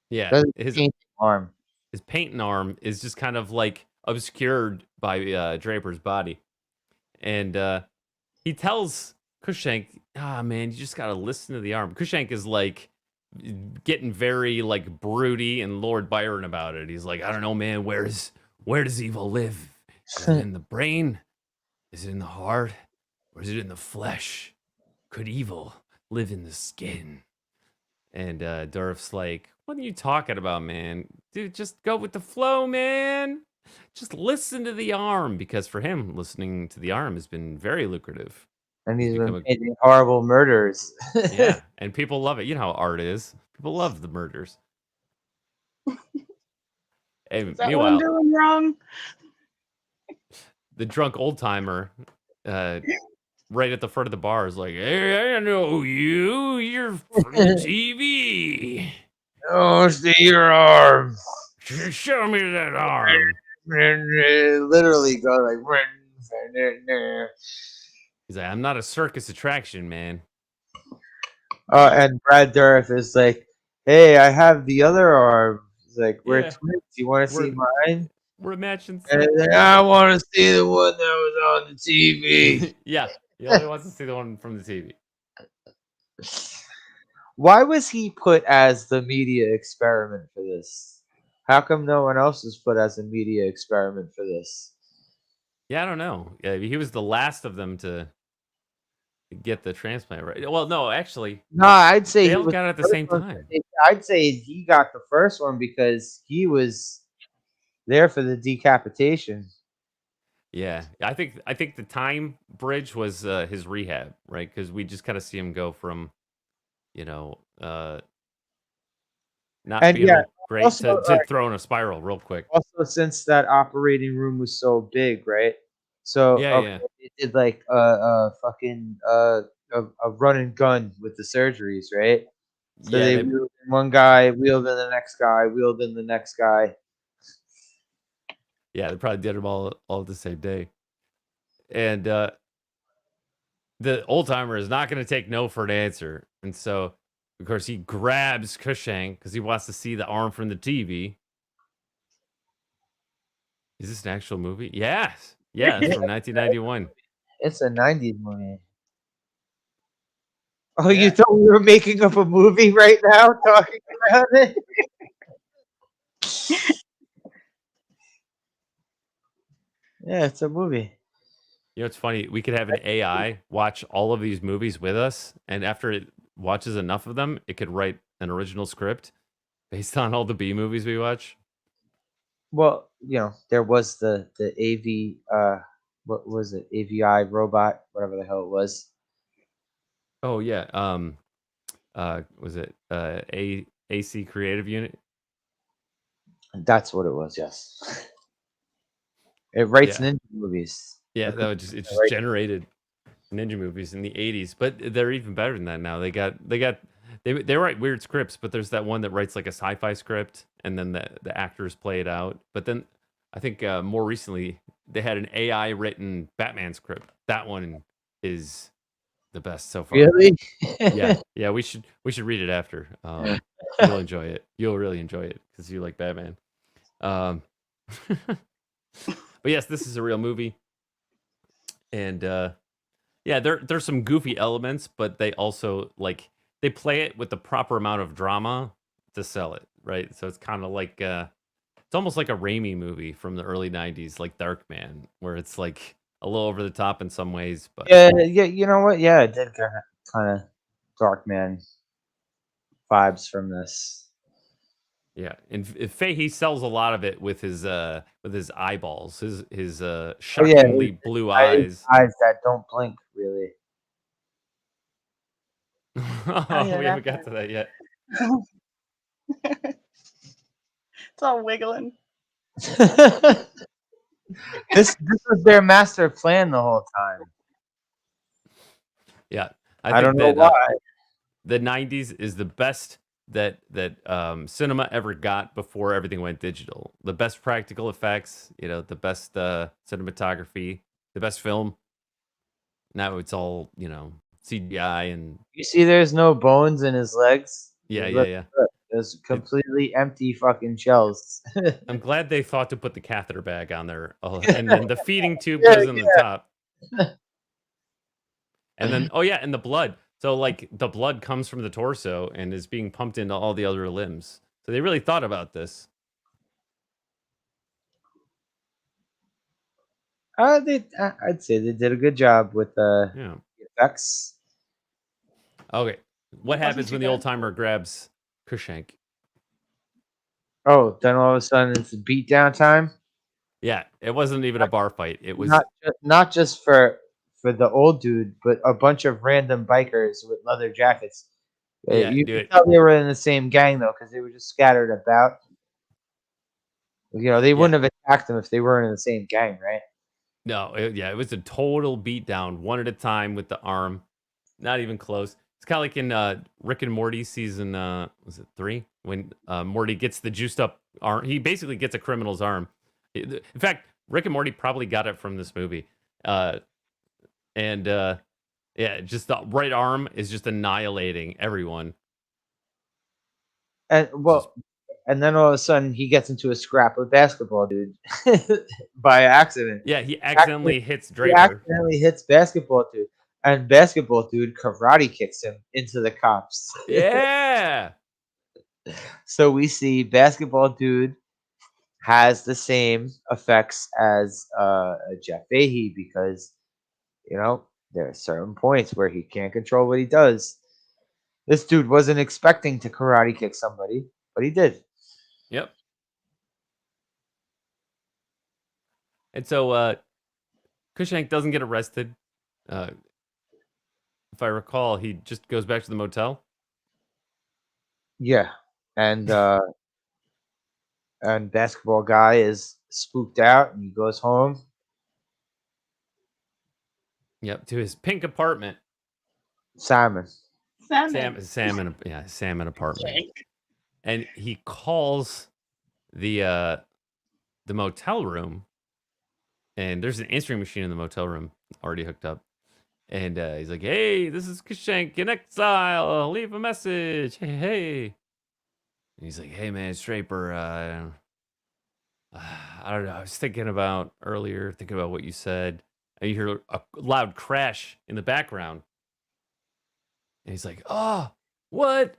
S3: Yeah,
S2: That's his painting arm.
S3: His painting arm is just kind of like obscured by Draper's body. And he tells Kushank, man, you just gotta listen to the arm. Kushank is like getting very like broody and Lord Byron about it. He's like, I don't know, man, where does evil live? Is it in the brain? Is it in the heart? Or is it in the flesh? Could evil live in the skin? And Dourif's like, what are you talking about, man? Dude, just go with the flow, man. Just listen to the arm, because for him, listening to the arm has been very lucrative.
S2: And he's been painting horrible murders.
S3: Yeah, and people love it. You know how art is. People love the murders. And
S4: Is that
S3: meanwhile,
S4: what I'm doing wrong?
S3: the drunk old timer, right at the front of the bar, is like, "Hey, I know you. You're from the TV.
S2: Oh, see your arm.
S3: Show me that arm."
S2: Literally go like.
S3: He's like, I'm not a circus attraction, man.
S2: And Brad Dourif is like, hey, I have the other arm. He's He's like, we're
S3: Yeah.
S2: twins. You want to see mine?
S3: We're a match in
S2: And he's like, I want to see the one that was on the TV.
S3: Yeah, he only wants to see the one from the TV.
S2: Why was he put as the media experiment for this? How come no one else was put as a media experiment for this?
S3: Yeah, I don't know. Yeah, he was the last of them to get the transplant, right? Well, no, actually,
S2: No, I'd say
S3: they
S2: he
S3: all
S2: was
S3: got it at the
S2: first
S3: same
S2: one.
S3: time.
S2: I'd say he got the first one because he was there for the decapitation.
S3: Yeah, I think the time bridge was his rehab, right? Because we just kind of see him go from, you know, not
S2: And
S3: being
S2: yeah,
S3: real great
S2: also,
S3: to throwing a spiral real quick.
S2: also since that operating room was so big, right? So
S3: Yeah,
S2: okay,
S3: yeah.
S2: it did like fucking a run and gun with the surgeries, right? So
S3: Yeah,
S2: they
S3: they
S2: wheeled in one guy, wheeled in the next guy, wheeled in the next guy.
S3: yeah, they probably did them all the same day. And the old timer is not going to take no for an answer. And so, of course, he grabs Cushank because he wants to see the arm from the TV. Is this an actual movie? Yes. Yeah, it's from 1991.
S2: It's a '90s movie. Oh,
S3: Yeah.
S2: you thought we were making up a movie right now, talking about it? Yeah, it's a movie.
S3: You know, it's funny. We could have an AI watch all of these movies with us, and after it watches enough of them, it could write an original script based on all the B movies we watch.
S2: Well, there was the AV what was it? AVI robot, whatever the hell it was.
S3: Oh yeah. Was it AC Creative Unit?
S2: That's what it was. Yes, it writes
S3: Yeah.
S2: ninja movies.
S3: Yeah,
S2: Or
S3: it just
S2: right?
S3: generated ninja movies in the 80s, but they're even better than that now. They write weird scripts, but there's that one that writes like a sci-fi script and then the actors play it out. But then I think more recently they had an AI written Batman script. That one is the best so far.
S2: Really?
S3: Yeah. Yeah, we should read it after. You'll enjoy it. You'll really enjoy it cuz you like Batman. Um But yes, this is a real movie. And yeah, there's some goofy elements, but they also they play it with the proper amount of drama to sell it, right? So it's kind of like it's almost like a Raimi movie from the early '90s, like Darkman, where it's like a little over the top in some ways, but
S2: Yeah, you know what? Yeah, it did kind of Darkman vibes from this.
S3: yeah. And Fahey sells a lot of it with his eyeballs, his
S2: Oh, yeah,
S3: shockingly blue eyes.
S2: eyes that don't blink, really.
S3: Oh, we haven't got to that yet.
S4: It's all wiggling.
S2: This was their master plan the whole time.
S3: Yeah,
S2: I don't
S3: think
S2: know
S3: that
S2: why.
S3: the '90s is the best that cinema ever got before everything went digital. The best practical effects, the best cinematography, the best film. Now it's all CGI and
S2: You see, there's no bones in his legs.
S3: yeah.
S2: There's completely empty fucking shells.
S3: I'm glad they thought to put the catheter bag on there, and then the feeding tube
S2: Yeah,
S3: goes on the top, and then and the blood. So like the blood comes from the torso and is being pumped into all the other limbs. So they really thought about this.
S2: I'd say they did a good job with the effects.
S3: Okay, what happens
S4: too
S3: when the
S4: bad.
S3: old timer grabs Cushank?
S2: Oh, then all of a sudden it's beatdown time.
S3: Yeah, it wasn't even a bar fight. It was
S2: not just for the old dude, but a bunch of random bikers with leather jackets.
S3: Yeah,
S2: You
S3: dude.
S2: could tell they were in the same gang though, because they were just scattered about. They wouldn't have attacked them if they weren't in the same gang, right?
S3: No, it was a total beatdown, one at a time with the arm. Not even close. It's kind of like in Rick and Morty season, was it 3? When Morty gets the juiced up arm. He basically gets a criminal's arm. In fact, Rick and Morty probably got it from this movie. Just the right arm is just annihilating everyone.
S2: And well, And then all of a sudden, he gets into a scrap with basketball dude by accident.
S3: Yeah, he accidentally hits
S2: He
S3: Draper.
S2: accidentally hits basketball dude, and basketball dude karate kicks him into the cops.
S3: Yeah.
S2: So we see basketball dude has the same effects as Jeff Fahey because there are certain points where he can't control what he does. This dude wasn't expecting to karate kick somebody, but he did.
S3: Yep. And so Cushank doesn't get arrested. If I recall, he just goes back to the motel.
S2: Yeah, and and basketball guy is spooked out and he goes home.
S3: Yep, to his pink apartment.
S2: Salmon.
S3: Salmon apartment.
S4: Shank.
S3: And he calls the motel room, and there's an answering machine in the motel room already hooked up. And he's like, "Hey, this is Cushank in exile. Leave a message. Hey." And he's like, "Hey, man, it's Draper. I don't know. I was thinking about what you said, and you hear a loud crash in the background." And he's like, "Oh, what?"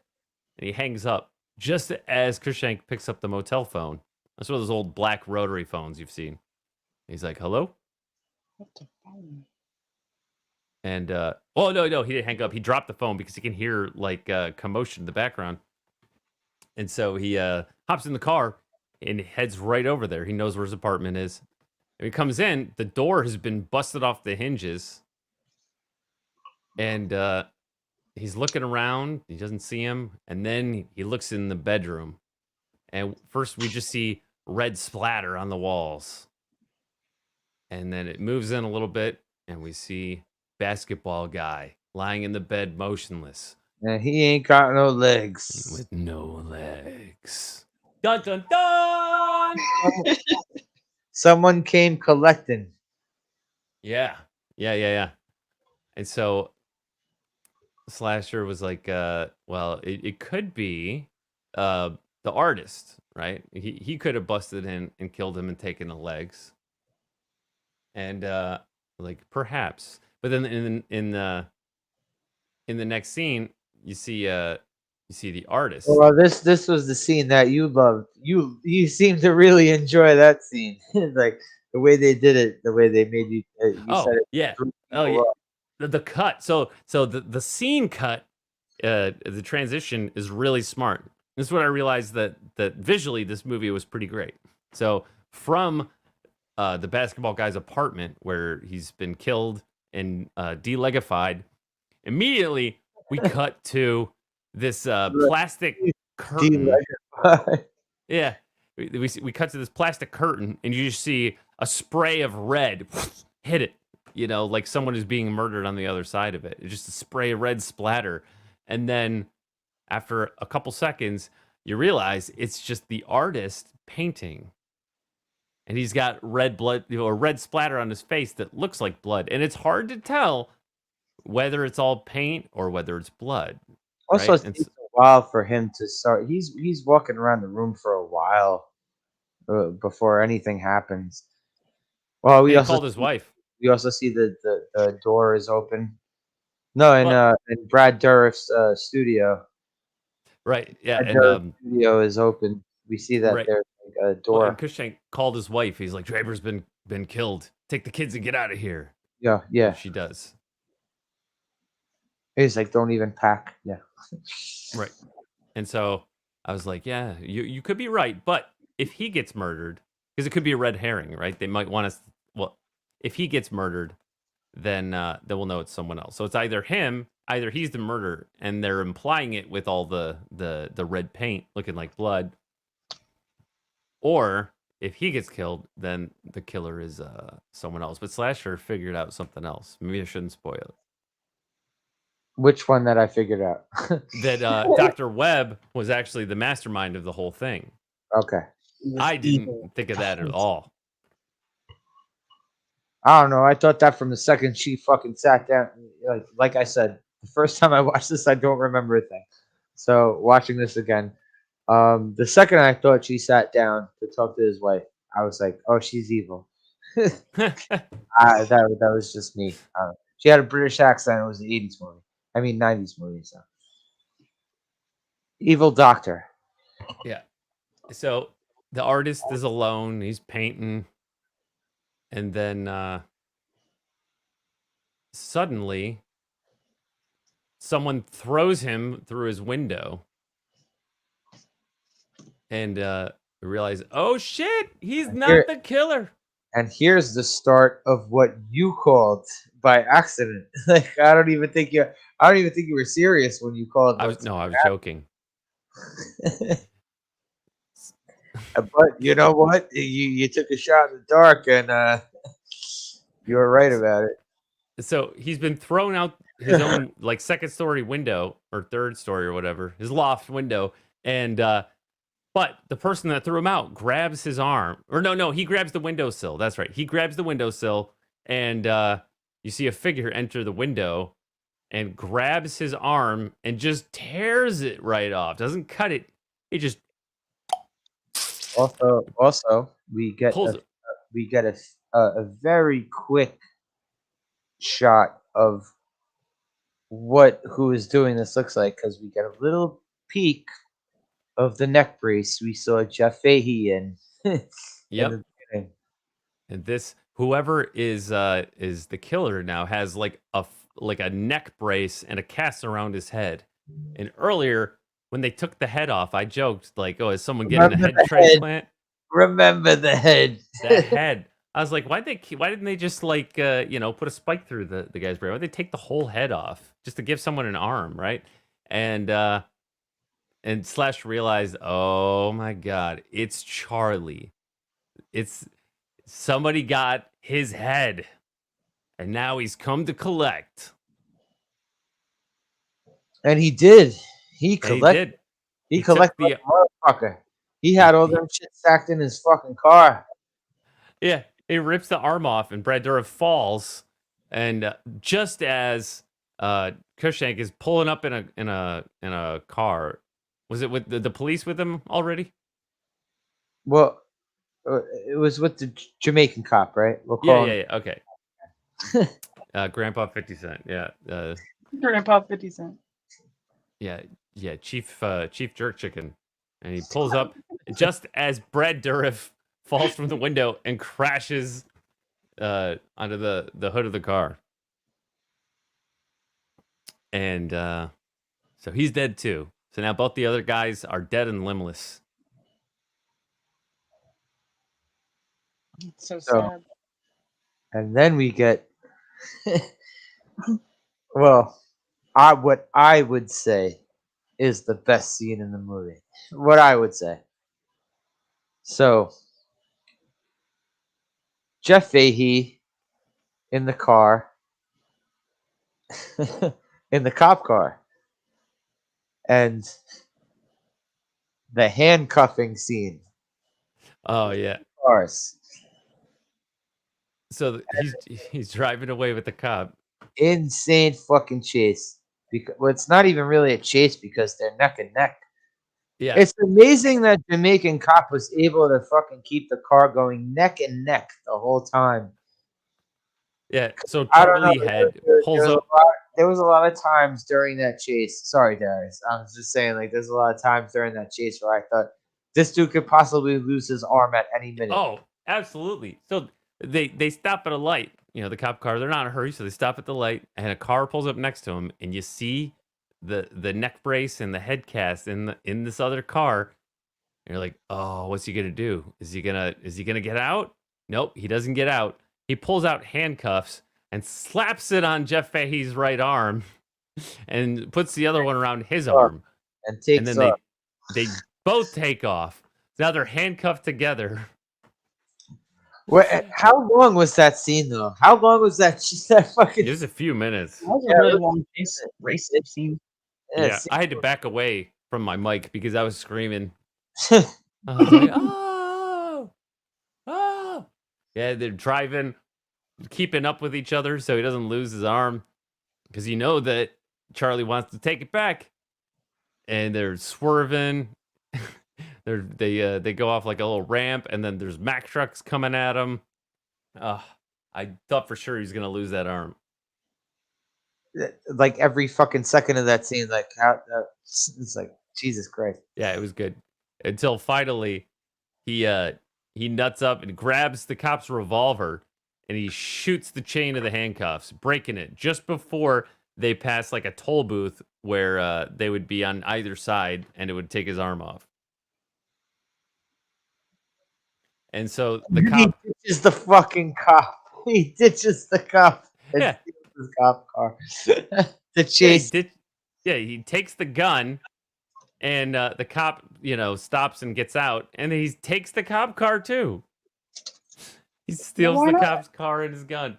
S3: And he hangs up just as Cushank picks up the motel phone. That's one of those old black rotary phones you've seen. He's like, "Hello?"
S4: What the phone?
S3: And oh no, he didn't hang up. He dropped the phone because he can hear like commotion in the background. And so he hops in the car and heads right over there. He knows where his apartment is. And he comes in, the door has been busted off the hinges. And he's looking around. He doesn't see him. And then he looks in the bedroom. And first we just see red splatter on the walls. And then it moves in a little bit and we see basketball guy lying in the bed motionless.
S2: And he ain't got no legs.
S3: With no legs. Dun dun dun!
S2: Someone came collecting.
S3: Yeah. And so Slasher was like, well, it could be the artist, right? He could have busted in and killed him and taken the legs. And like perhaps. But then in the next scene, you see the artist.
S2: Well, this was the scene that you loved. You seem to really enjoy that scene, like the way they did it, the way they made you. You said it.
S3: Yeah. The cut. So the scene cut, the transition is really smart. This is what I realized that visually this movie was pretty great. So from the basketball guy's apartment where he's been killed and delegified, immediately we cut to this plastic curtain. Yeah, we cut to this plastic curtain, and you just see a spray of red hit it. Like someone is being murdered on the other side of it. It's just a spray of red splatter, and then after a couple seconds, you realize it's just the artist painting. And he's got red blood, or red splatter on his face that looks like blood. And it's hard to tell whether it's all paint or whether it's blood.
S2: Also,
S3: right?
S2: it takes a while for him to start. He's walking around the room for a while before anything happens. Well,
S3: he called his wife.
S2: We also see the door is open. No, in Brad Dourif's studio.
S3: Right. Yeah.
S2: And studio is open. We see that there's like a door.
S3: Well, and Cushank called his wife. He's like, "Draper's been killed. Take the kids and get out of here."
S2: Yeah.
S3: And she does.
S2: He's like, "Don't even pack." Yeah.
S3: Right. And so I was like, "Yeah, you could be right, but if he gets murdered, because it could be a red herring, right? They might want us. Well, if he gets murdered, then we'll know it's someone else. So it's either him." Either he's the murderer, and they're implying it with all the red paint looking like blood, or if he gets killed, then the killer is someone else. But Slasher figured out something else. Maybe I shouldn't spoil it.
S2: Which one that I figured out?
S3: That Dr. Webb was actually the mastermind of the whole thing.
S2: Okay.
S3: I didn't think of that at all.
S2: I don't know. I thought that from the second she fucking sat down. Like I said, the first time I watched this, I don't remember a thing. So watching this again, The second I thought she sat down to talk to his wife, I was like, "Oh, she's evil." That was just me. She had a British accent. It was the '80s movie. I mean '90s movie. So, evil doctor.
S3: Yeah. So the artist is alone. He's painting, and then suddenly someone throws him through his window, and realize, oh shit, he's
S2: And
S3: not
S2: here,
S3: the killer.
S2: and here's the start of what you called by accident. Like I don't even think you were serious when you called.
S3: I was joking.
S2: But you know what? You took a shot in the dark, and you were right about it.
S3: So he's been thrown out his own like second story window or third story or whatever, his loft window, and but the person that threw him out grabs his arm, or no, he grabs the windowsill. That's right, he grabs the windowsill, and you see a figure enter the window and grabs his arm and just tears it right off. Doesn't cut it. He just
S2: Also,
S3: pulls it.
S2: we get a very quick shot of who is doing this looks like, because we get a little peek of the neck brace we saw Jeff Fahey in
S3: Yep.
S2: the beginning.
S3: And this whoever is the killer now has like a neck brace and a cast around his head. And earlier when they took the head off, I joked like, "Oh, is someone getting a head transplant?"
S2: Remember the head.
S3: That head. I was like, why didn't they just like put a spike through the guy's brain? Why'd they take the whole head off just to give someone an arm, right? And Slash realized, oh my god, it's Charlie. It's somebody got his head, and now he's come to collect.
S2: And he did. He
S3: And
S2: collected. He
S3: took
S2: collected like a motherfucker. He had all them shit stacked in his fucking car.
S3: Yeah, he rips the arm off, and Brad Dourif falls. And just as Cushank is pulling up in a car, was it with the police with him already?
S2: Well, it was with the Jamaican cop, right? We'll call him.
S3: Yeah. Okay. Grandpa 50 Cent. Yeah.
S4: Grandpa 50 Cent.
S3: Yeah. Chief Jerk Chicken, and he pulls up just as Brad Dourif falls from the window and crashes onto the hood of the car. And so he's dead too. So now both the other guys are dead and limbless.
S4: It's so sad.
S2: And then we get, well, what I would say is the best scene in the movie. What I would say. So, Jeff Fahey in the car, in the cop car, and the handcuffing scene.
S3: Oh yeah.
S2: Of course.
S3: So he's driving away with the cop.
S2: Insane fucking chase. Because it's not even really a chase because they're neck and neck.
S3: Yeah.
S2: It's amazing that Jamaican cop was able to fucking keep the car going neck and neck the whole time.
S3: Yeah. So Charlie pulls up.
S2: There was a lot of times during that chase. Sorry, Darius. I was just saying, like, there's a lot of times during that chase where I thought this dude could possibly lose his arm at any minute.
S3: Oh, absolutely. So they stop at a light. You know, the cop car. They're not in a hurry, so they stop at the light, and a car pulls up next to him, and you see the neck brace and the head cast in this other car. And you're like, oh, what's he gonna do? Is he gonna get out? Nope, he doesn't get out. He pulls out handcuffs and slaps it on Jeff Fahey's right arm, and puts the other one around his arm,
S2: and takes
S3: then they both take off. Now they're handcuffed together.
S2: How long was that scene though? How long was that fucking?
S3: It was a few minutes.
S4: That was a really long race scene.
S3: Yeah, I had to back away from my mic because I was screaming. I was like, oh! Yeah, they're driving, keeping up with each other so he doesn't lose his arm. Because you know that Charlie wants to take it back. And they're swerving. They go off like a little ramp, and then there's Mack trucks coming at him. I thought for sure he was gonna lose that arm.
S2: Like every fucking second of that scene, like how it's like Jesus Christ.
S3: Yeah, it was good until finally he nuts up and grabs the cop's revolver and he shoots the chain of the handcuffs, breaking it just before they pass like a toll booth where they would be on either side and it would take his arm off. And so the cop
S2: ditches the fucking cop. He ditches the cop. And
S3: Yeah.
S2: steals his cop car. The
S3: Yeah,
S2: chase.
S3: he takes the gun, and the cop, stops and gets out, and then he takes the cop car too. He steals
S4: why
S3: the
S4: not?
S3: cop's car and his gun.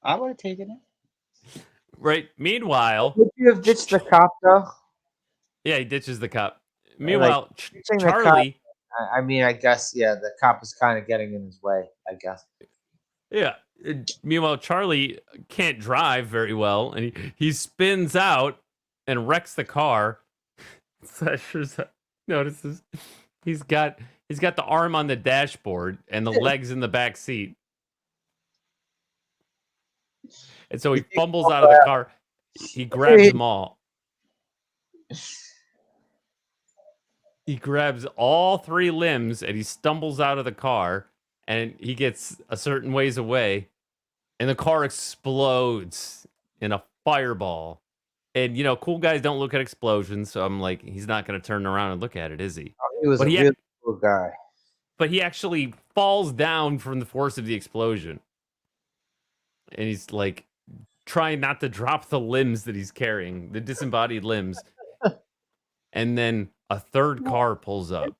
S4: I would have taken it.
S3: Right. Meanwhile,
S2: Would you have ditched the cop though?
S3: yeah, he ditches the cop. Meanwhile,
S2: ditching the cop-
S3: Charlie,
S2: I mean, I guess the cop is kind of getting in his way. I guess.
S3: yeah. Meanwhile, Charlie can't drive very well, and he spins out and wrecks the car. Slasher's notices he's got the arm on the dashboard and the legs in the back seat. And so he fumbles out of the car. He grabs them all. He grabs all three limbs and he stumbles out of the car and he gets a certain ways away and the car explodes in a fireball. And, cool guys don't look at explosions. So I'm like, he's not going to turn around and look at it, is he?
S2: He was
S3: But
S2: a
S3: he-
S2: really cool guy.
S3: But he actually falls down from the force of the explosion. And he's like trying not to drop the limbs that he's carrying, the disembodied limbs. And then a third car pulls up.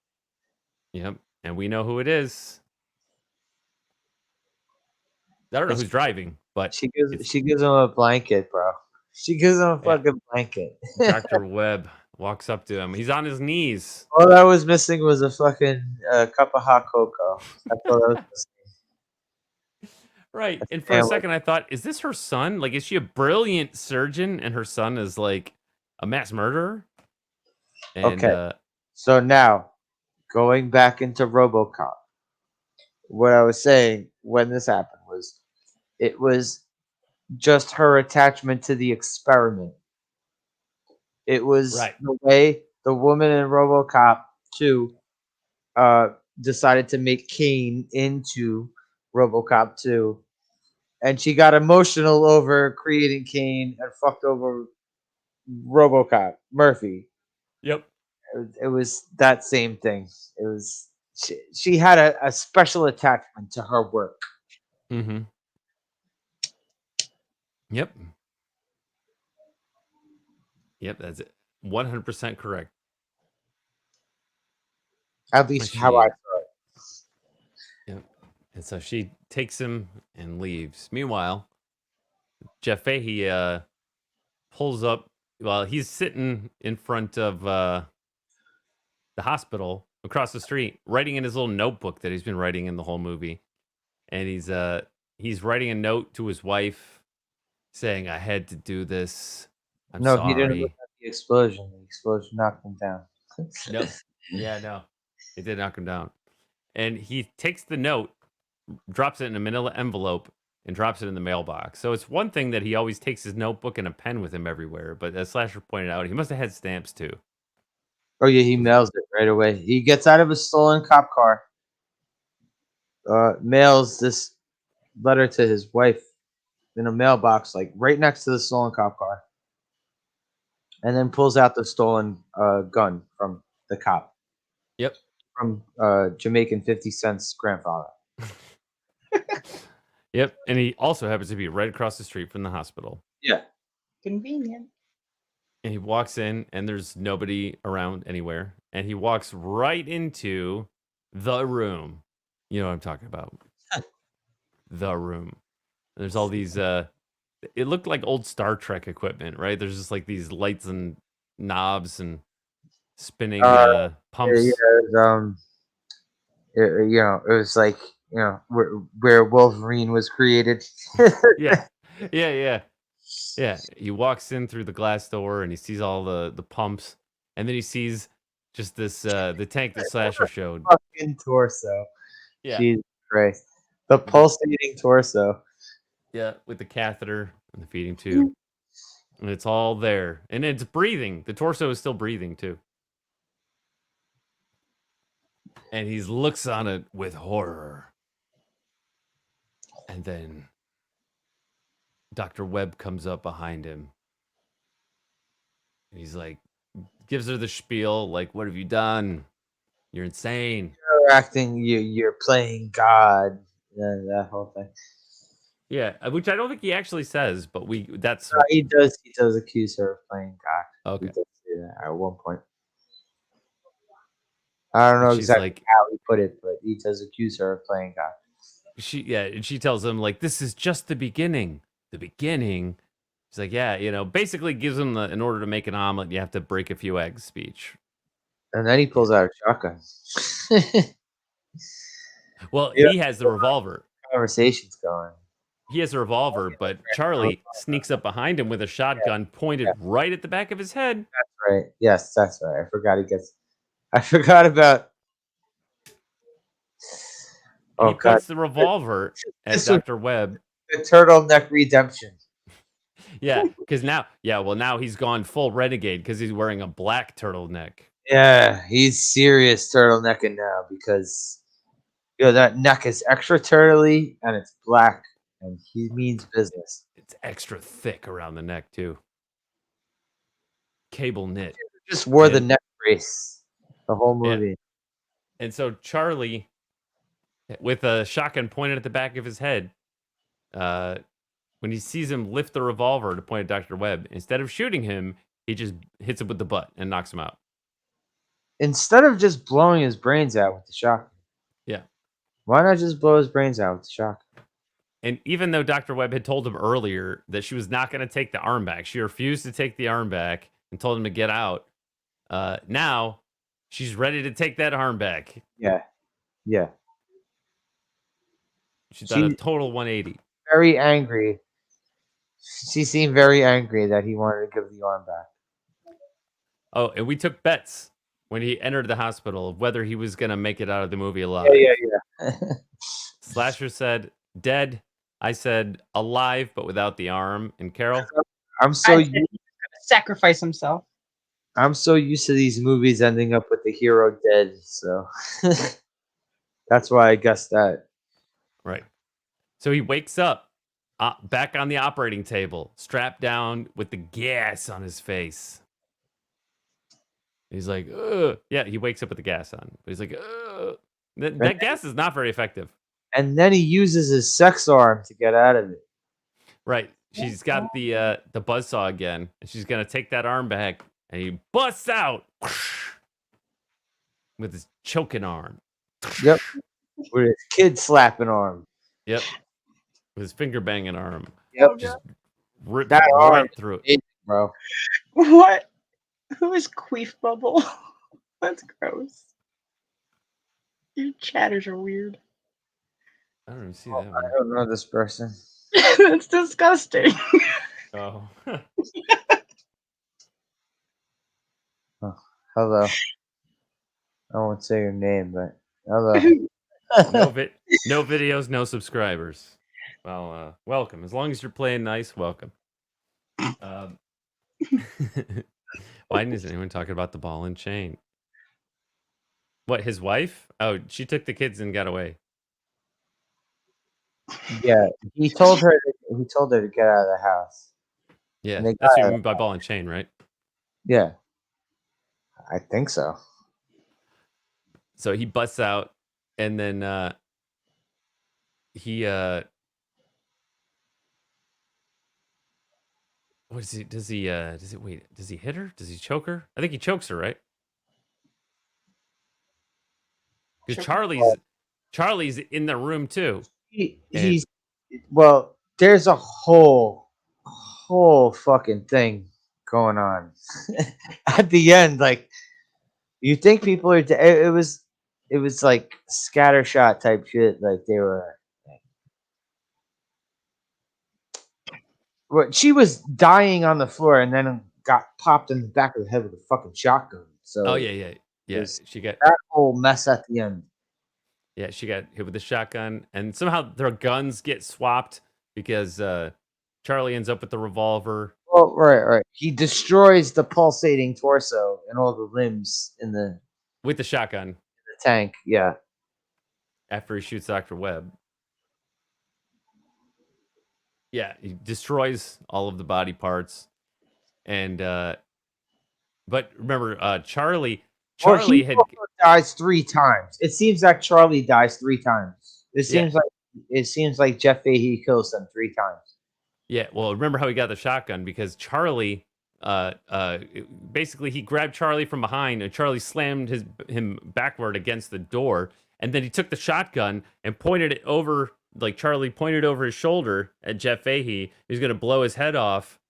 S3: Yep. And we know who it is. I don't know who's driving, but
S2: She gives him a blanket, bro. She gives him a fucking blanket.
S3: Dr. Webb walks up to him. He's on his knees.
S2: All I was missing was a fucking cup of hot cocoa. That's all I was missing.
S3: Right. And for a second, I thought, is this her son? Like, is she a brilliant surgeon and her son is like a mass murderer? And,
S2: Okay. So now, going back into RoboCop, what I was saying when this happened was, it was just her attachment to the experiment. It was
S3: Right.
S2: the way the woman in RoboCop 2 decided to make Kane into RoboCop 2, and she got emotional over creating Kane and fucked over RoboCop Murphy.
S3: Yep.
S2: It was that same thing. It was she had a special attachment to her work.
S3: Mm-hmm. Yep. Yep, that's it. 100% correct.
S2: At least how I saw it.
S3: Yep. And so she takes him and leaves. Meanwhile, Jeff Fahey pulls up while he's sitting in front of the hospital across the street, writing in his little notebook that he's been writing in the whole movie. And he's writing a note to his wife saying, "I had to do this. I'm
S2: No,
S3: sorry."
S2: he didn't look at the explosion. The explosion knocked him down.
S3: No. Yeah, no. It did knock him down. And he takes the note, drops it in a manila envelope, and drops it in the mailbox. So it's one thing that he always takes his notebook and a pen with him everywhere. But as Slasher pointed out, he must have had stamps too.
S2: Oh yeah, he mails it right away. He gets out of his stolen cop car, mails this letter to his wife in a mailbox, like right next to the stolen cop car, and then pulls out the stolen gun from the cop.
S3: Yep.
S2: From Jamaican 50 Cent's grandfather.
S3: Yep. And he also happens to be right across the street from the hospital.
S2: Yeah.
S4: Convenient.
S3: And he walks in, and there's nobody around anywhere. And he walks right into the room. You know what I'm talking about. The room. There's all these, it looked like old Star Trek equipment, right? There's just like these lights and knobs and spinning pumps.
S2: It was like, where Wolverine was created.
S3: Yeah. He walks in through the glass door and he sees all the pumps, and then he sees Just this the tank that Slasher showed.
S2: Fucking torso.
S3: Yeah.
S2: Jesus Christ. The pulsating torso.
S3: Yeah, with the catheter and the feeding tube. And it's all there. And it's breathing. The torso is still breathing too. And he looks on it with horror. And then Dr. Webb comes up behind him. And he's like, gives her the spiel, like, what have you done? You're insane.
S2: You're acting, you're playing God. That whole thing.
S3: Yeah, which I don't think he actually says, but that's
S2: He does accuse her of playing God.
S3: okay.
S2: He does say that at one point. I don't know
S3: She's
S2: exactly
S3: like,
S2: how he put it, but he does accuse her of playing God.
S3: and she tells him, like, this is just the beginning. The beginning. She's like, yeah, basically gives him in order to make an omelet, you have to break a few eggs speech.
S2: And then he pulls out a shotgun.
S3: Well, he has the revolver.
S2: Conversation's going.
S3: He has a revolver, but Charlie sneaks up behind him with a shotgun pointed right at the back of his head.
S2: That's right. Yes, that's right. I forgot about.
S3: He puts the revolver at Dr. Webb.
S2: The turtleneck redemption.
S3: Yeah, because now he's gone full renegade because he's wearing a black turtleneck.
S2: Yeah, he's serious turtlenecking now because that neck is extra turtly and it's black and he means business.
S3: It's extra thick around the neck too. Cable knit.
S2: Just wore the neck brace the whole movie.
S3: Yeah. And so Charlie, with a shotgun pointed at the back of his head, when he sees him lift the revolver to point at Dr. Webb, instead of shooting him, he just hits him with the butt and knocks him out.
S2: Instead of just blowing his brains out with the shotgun.
S3: Yeah.
S2: Why not just blow his brains out with the shotgun?
S3: And even though Dr. Webb had told him earlier that she was not going to take the arm back, she refused to take the arm back and told him to get out. Now she's ready to take that arm back.
S2: Yeah. Yeah.
S3: She's done a total 180.
S2: Very angry. She seemed very angry that he wanted to give the arm back.
S3: Oh, and we took bets when he entered the hospital of whether he was going to make it out of the movie alive.
S2: Yeah.
S3: Slasher said dead. I said alive, but without the arm. And Carol?
S2: I'm so used
S4: to sacrifice himself.
S2: I'm so used to these movies ending up with the hero dead, so that's why I guessed that.
S3: Right. So he wakes up back on the operating table, strapped down with the gas on his face. He's like, ugh. Yeah, he wakes up with the gas on. But he's like, ugh. That gas is not very effective.
S2: And then he uses his sex arm to get out of it.
S3: Right. She's got the buzzsaw again, and she's going to take that arm back, and he busts out with his choking arm.
S2: Yep. With his kid slapping arm.
S3: Yep. With his finger banging arm.
S2: Yep.
S3: Just ripped
S2: that
S3: right
S2: arm
S3: through it.
S2: Bro.
S4: What? Who is Queef Bubble? That's gross. Your chatters are weird.
S3: I don't even see that one.
S2: I don't know this person.
S4: That's disgusting.
S3: Oh.
S2: Oh. Hello. I won't say your name, but hello.
S3: No videos, no subscribers. Well, welcome. As long as you're playing nice, welcome. Why isn't anyone talking about the ball and chain? What, his wife? Oh, she took the kids and got away.
S2: Yeah, he told her to get out of the house.
S3: Yeah, that's what you mean by ball and chain, right?
S2: Yeah, I think so.
S3: So he busts out, and then he what is he? Does he hit her? Does he choke her? I think he chokes her, right? Because Charlie's in the room too.
S2: There's a whole fucking thing going on at the end. Like, you think people are it was like scattershot type shit. Like, they were. Well, she was dying on the floor and then got popped in the back of the head with a fucking shotgun. So.
S3: Oh yeah. Yeah, she got
S2: that whole mess at the end.
S3: she got hit with a shotgun, and somehow their guns get swapped because Charlie ends up with the revolver.
S2: Oh, right. He destroys the pulsating torso and all the limbs in the
S3: With the shotgun
S2: tank. Yeah.
S3: after he shoots Dr. Webb. Yeah, he destroys all of the body parts. And but remember, Charlie
S2: He
S3: had
S2: also dies 3 times. It seems like Charlie dies 3 times. It seems like Jeff Fahey kills them 3 times.
S3: Yeah, well, remember how he got the shotgun because Charlie, basically he grabbed Charlie from behind and Charlie slammed him backward against the door, and then he took the shotgun and pointed it over, like Charlie pointed over his shoulder at Jeff Fahey. He's gonna blow his head off,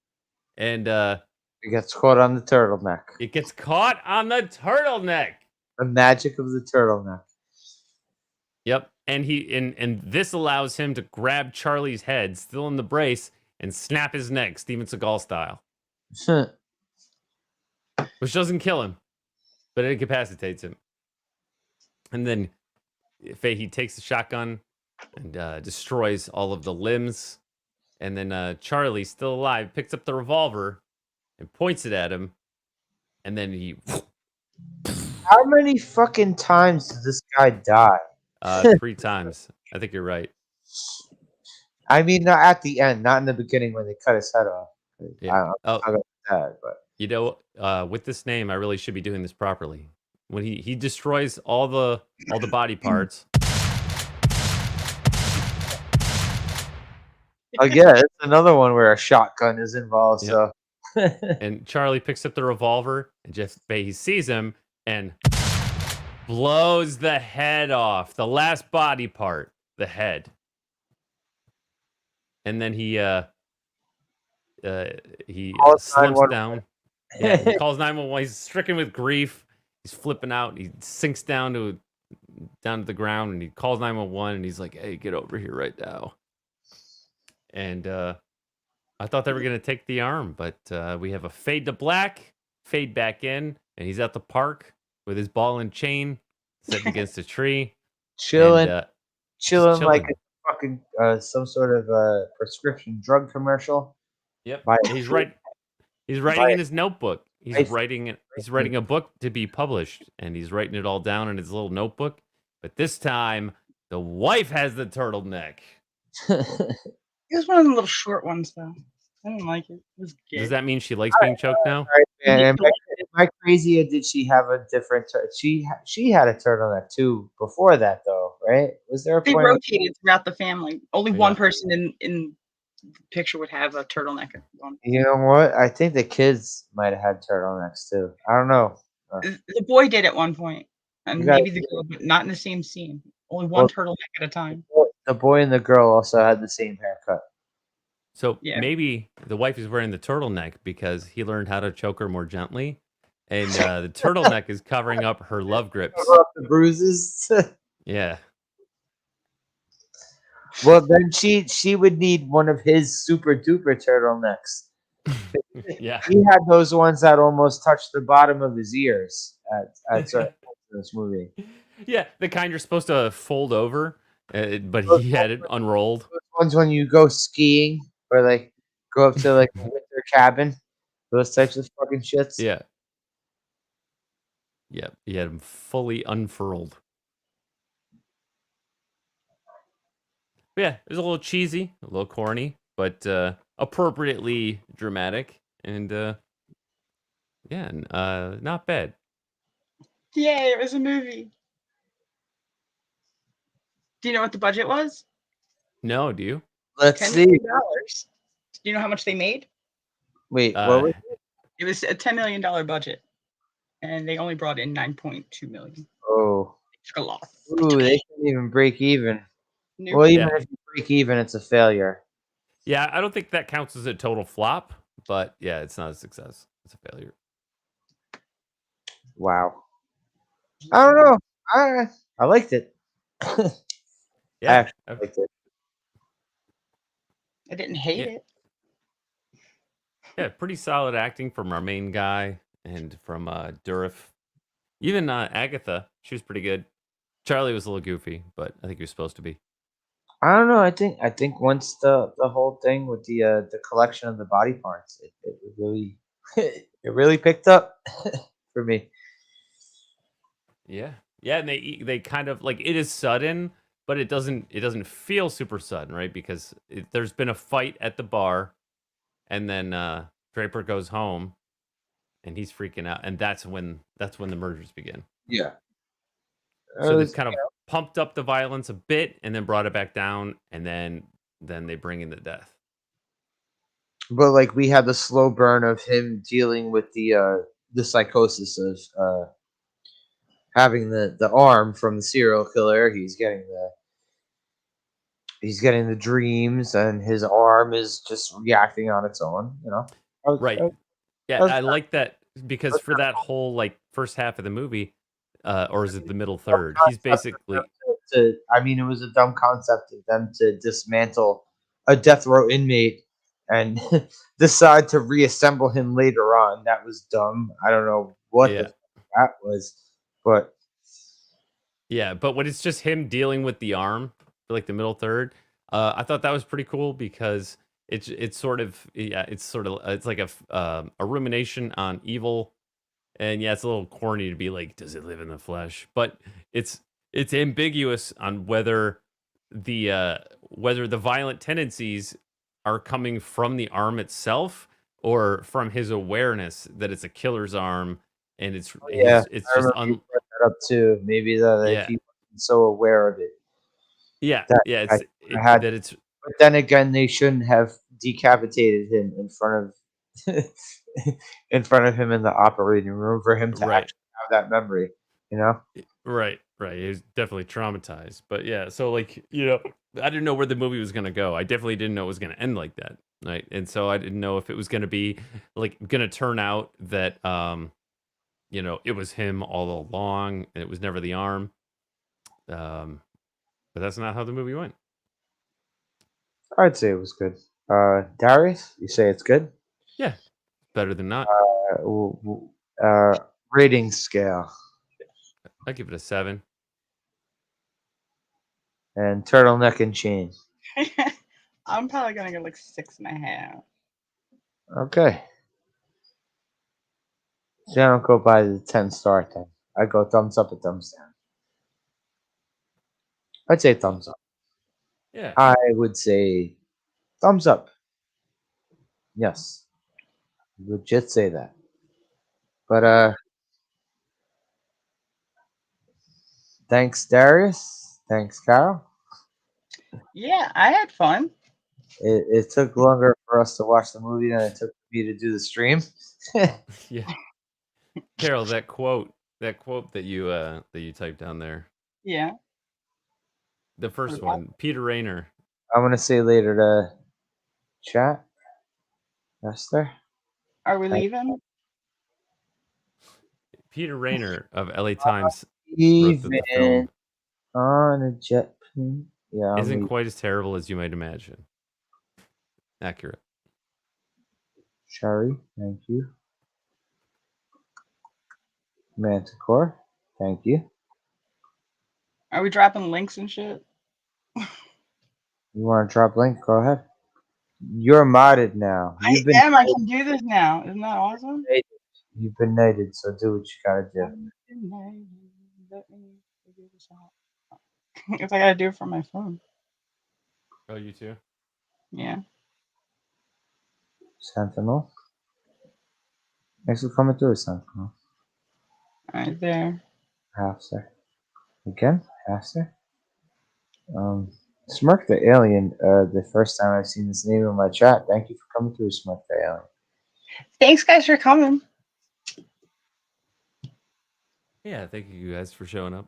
S3: and
S2: It gets caught on the turtleneck.
S3: it gets caught on the turtleneck.
S2: The magic of the turtleneck.
S3: Yep, and and this allows him to grab Charlie's head, still in the brace, and snap his neck, Steven Seagal style. Which doesn't kill him, but it incapacitates him. And then Fahey takes the shotgun and destroys all of the limbs. And then Charlie, still alive, picks up the revolver and points it at him. And then he...
S2: How many fucking times did this guy die?
S3: 3 times. I think you're right.
S2: I mean, not at the end, not in the beginning when they cut his head off.
S3: Yeah.
S2: I'm not that, but
S3: You know, with this name, I really should be doing this properly. When he destroys all the body parts.
S2: again, it's another one where a shotgun is involved.
S3: Yep.
S2: So,
S3: And Charlie picks up the revolver, and Jeff Fahey sees him and blows the head off. The last body part, the head. And then he slumps down. Yeah, he calls 911. He's stricken with grief. He's flipping out. He sinks down to the ground, and he calls 911. And he's like, "Hey, get over here right now." And I thought they were gonna take the arm, but we have a fade to black, fade back in, and he's at the park with his ball and chain sitting against a tree,
S2: chilling
S3: and,
S2: chilling like
S3: chilling.
S2: a fucking some sort of prescription drug commercial.
S3: Yep.
S2: By-
S3: He's writing in his notebook. He's writing a book to be published, and he's writing it all down in his little notebook. But this time, the wife has the turtleneck.
S4: It was one of the little short ones, though. I didn't like it. It was gay.
S3: Does that mean she likes being choked now?
S2: Right, man. Am I crazy, or did she have a different? She had a turtleneck too before that, though, right? Was there a
S4: They
S2: point?
S4: rotated throughout the family. Only one
S3: Yeah.
S4: person in the picture would have a turtleneck.
S2: You know what? I think the kids might have had turtlenecks too. I don't know.
S4: The boy did at one point, and
S2: You got-
S4: maybe the girl, but not in the same scene. Only one turtleneck at a time.
S2: The boy and the girl also had the same haircut.
S3: So
S4: Yeah.
S3: maybe the wife is wearing the turtleneck because he learned how to choke her more gently, and the turtleneck is covering up her love grips.
S2: Cover up the bruises.
S3: Yeah.
S2: Well, then she would need one of his super duper turtlenecks.
S3: Yeah.
S2: He had those ones that almost touched the bottom of his ears at certain points in this movie.
S3: Yeah, the kind you're supposed to fold over, but he had it unrolled.
S2: Those ones when you go skiing or like go up to like a winter cabin, those types of fucking shits.
S3: Yeah. Yep, he had him fully unfurled. But yeah, it was a little cheesy, a little corny, but appropriately dramatic, and not bad.
S4: Yay, it was a movie. Do you know what the budget was?
S3: No, do you?
S2: Let's
S4: $10
S2: see.
S4: million. Do you know how much they made?
S2: Wait, what was
S4: It was a $10 million budget, and they only brought in 9.2 million.
S2: Oh.
S4: It took a loss.
S2: Ooh, they couldn't even break even.
S4: Nope.
S2: Well, even
S3: Yeah.
S2: if you break even, it's a failure.
S3: Yeah, I don't think that counts as a total flop, but yeah, it's not a success. It's a failure.
S2: Wow. I don't know. I liked it.
S3: Yeah,
S2: Actually, I liked it.
S4: I didn't hate
S3: Yeah.
S4: it.
S3: yeah, pretty solid acting from our main guy and from Durif. Even Agatha, she was pretty good. Charlie was a little goofy, but I think he was supposed to be.
S2: I don't know. I think once the whole thing with the collection of the body parts, it really it really picked up for me.
S3: Yeah, yeah, and they kind of like it is sudden, but it doesn't feel super sudden, right? Because there's been a fight at the bar, and then Draper goes home, and he's freaking out, and that's when the murders begin.
S2: Yeah.
S3: So
S2: It
S3: they've
S2: was,
S3: kind of pumped up the violence a bit, and then brought it back down, and then they bring in the death.
S2: but like we had the slow burn of him dealing with the psychosis of having the arm from the serial killer. He's getting the dreams, and his arm is just reacting on its own.
S3: Right. Yeah,
S2: That was-
S3: I like that because for that whole like first half of the movie, or is it the middle third? He's basically
S2: I mean, it was a dumb concept of them to dismantle a death row inmate and decide to reassemble him later on. That was dumb. I don't know what
S3: yeah.
S2: that was, but
S3: Yeah, but when it's just him dealing with the arm for like the middle third, I thought that was pretty cool because it's sort of it's like a rumination on evil, and yeah, it's a little corny to be like, does it live in the flesh? But it's it's ambiguous on whether the violent tendencies are coming from the arm itself or from his awareness that it's a killer's arm and
S2: yeah,
S3: it's
S2: I
S3: just
S2: remember you brought that up too. Maybe that if
S3: yeah.
S2: he wasn't so aware of it,
S3: Yeah,
S2: that
S3: yeah,
S2: I had.
S3: that it's
S2: But then again, they shouldn't have decapitated him in front of in front of him in the operating room for him to
S3: right,
S2: actually have that memory. You know?
S3: right. He was definitely traumatized, but yeah, so like I didn't know where the movie was gonna go. I definitely didn't know it was gonna end like that, right? And so I didn't know if it was gonna be like gonna turn out that it was him all along and it was never the arm. Um, but that's not how the movie went.
S2: I'd say it was good. Darius, you say it's good?
S3: Yeah, better than not.
S2: W- w- uh, rating scale
S3: I give it a 7.
S2: and turtleneck and chain.
S4: I'm probably gonna go like 6.5.
S2: Okay. See, I don't go by the 10-star thing. I go thumbs up and thumbs down. I'd say thumbs up.
S3: Yeah,
S2: I would say thumbs up. Yes. Legit say that. But thanks Darius. Thanks Carol.
S4: Yeah, I had fun.
S2: It took longer for us to watch the movie than it took me to do the stream.
S3: yeah. Carol, that quote that you typed down there.
S4: Yeah.
S3: The first one, Peter Rayner.
S2: I'm gonna say later to chat. Esther.
S4: Are we leaving?
S3: Peter Rayner of LA Times wrote that the
S2: Even
S3: film
S2: on a jet plane. Yeah,
S3: isn't quite as terrible as you might imagine. Accurate.
S2: Sherry, thank you. Manticore, thank you.
S4: Are we dropping links and shit?
S2: You want to drop link? Go ahead. You're modded now.
S4: I am. I can do this now. Isn't that awesome?
S2: knighted. You've been knighted, so do what you gotta do.
S4: Let me figure this out. If I gotta do it from my phone.
S3: Oh, you too?
S4: Yeah.
S2: Sentinel. Thanks for coming through, Sentinel.
S4: Right there.
S2: Half sec. Again? Half sec? Smirk the Alien, the first time I've seen this name in my chat. Thank you for coming through, Smirk the Alien.
S4: Thanks, guys, for coming.
S3: Yeah, thank you guys for showing up.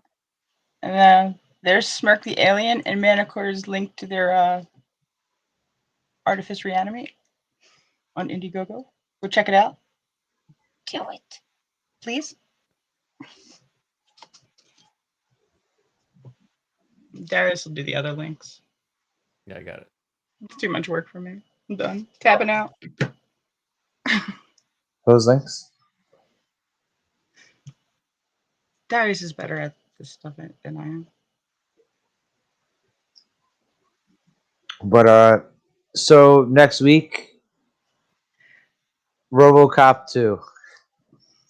S4: And there's Smirk the Alien and Manicore's link to their Artifice Reanimate on Indiegogo. Go check it out. Do it. Please. Darius will do the other links.
S3: Yeah, I got it.
S4: It's too much work for me. I'm done. Tapping out.
S2: Those links?
S4: Darius is better at this stuff than I am.
S2: But so next week, RoboCop 2.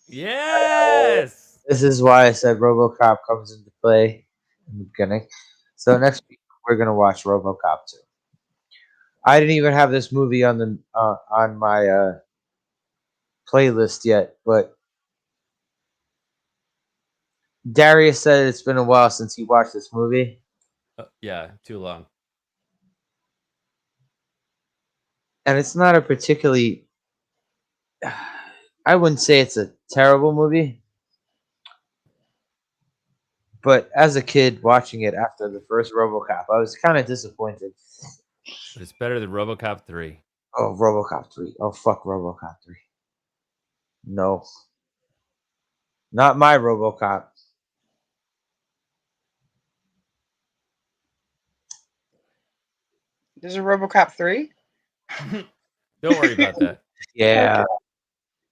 S3: Yes.
S2: This is why I said RoboCop comes into play in the beginning. So next week we're gonna watch RoboCop 2. I didn't even have this movie on the on my playlist yet, but Darius said it's been a while since he watched this movie,
S3: Yeah, too long.
S2: and it's not a particularly. I wouldn't say it's a terrible movie, but as a kid watching it after the first RoboCop, I was kind of disappointed.
S3: But it's better than RoboCop 3.
S2: Oh, RoboCop 3. Oh, fuck RoboCop 3. No. Not my RoboCop.
S4: There's a RoboCop 3?
S3: Don't worry about that.
S2: Yeah.
S4: Okay.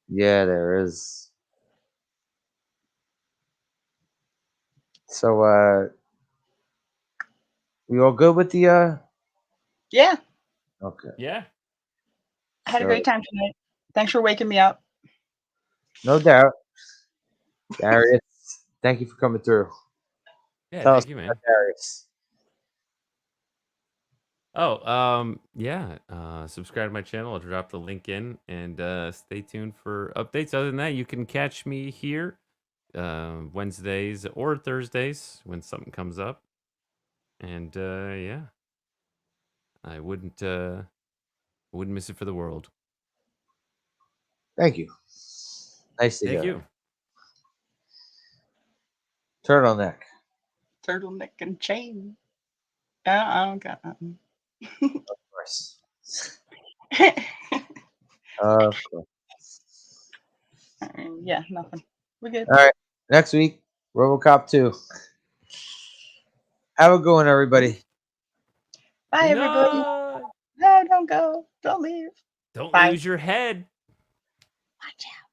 S2: Yeah, there is. So, we all good with the,
S4: Yeah,
S2: Okay.
S3: Yeah.
S4: I had a
S2: So,
S4: great time tonight. Thanks for waking me up.
S2: no doubt. Darius, thank you for coming through.
S3: Yeah,
S2: Tell us
S3: thank you, man.
S2: about Darius.
S3: Oh, yeah. Subscribe to my channel. I'll drop the link in and stay tuned for updates. Other than that, you can catch me here Wednesdays or Thursdays when something comes up. And yeah. I wouldn't miss it for the world.
S2: Thank you. Nice to
S3: Thank
S2: hear.
S3: you.
S2: Turtleneck.
S4: Turtleneck and chain. I don't got nothing.
S2: Of course. Of course.
S4: Yeah, nothing. We're good.
S2: All right. Next week, RoboCop 2. Have a good one, everybody.
S4: Bye,
S3: Good
S4: everybody.
S3: night.
S4: No, don't go. Don't leave.
S3: Don't
S4: Bye.
S3: lose your head.
S4: Watch out.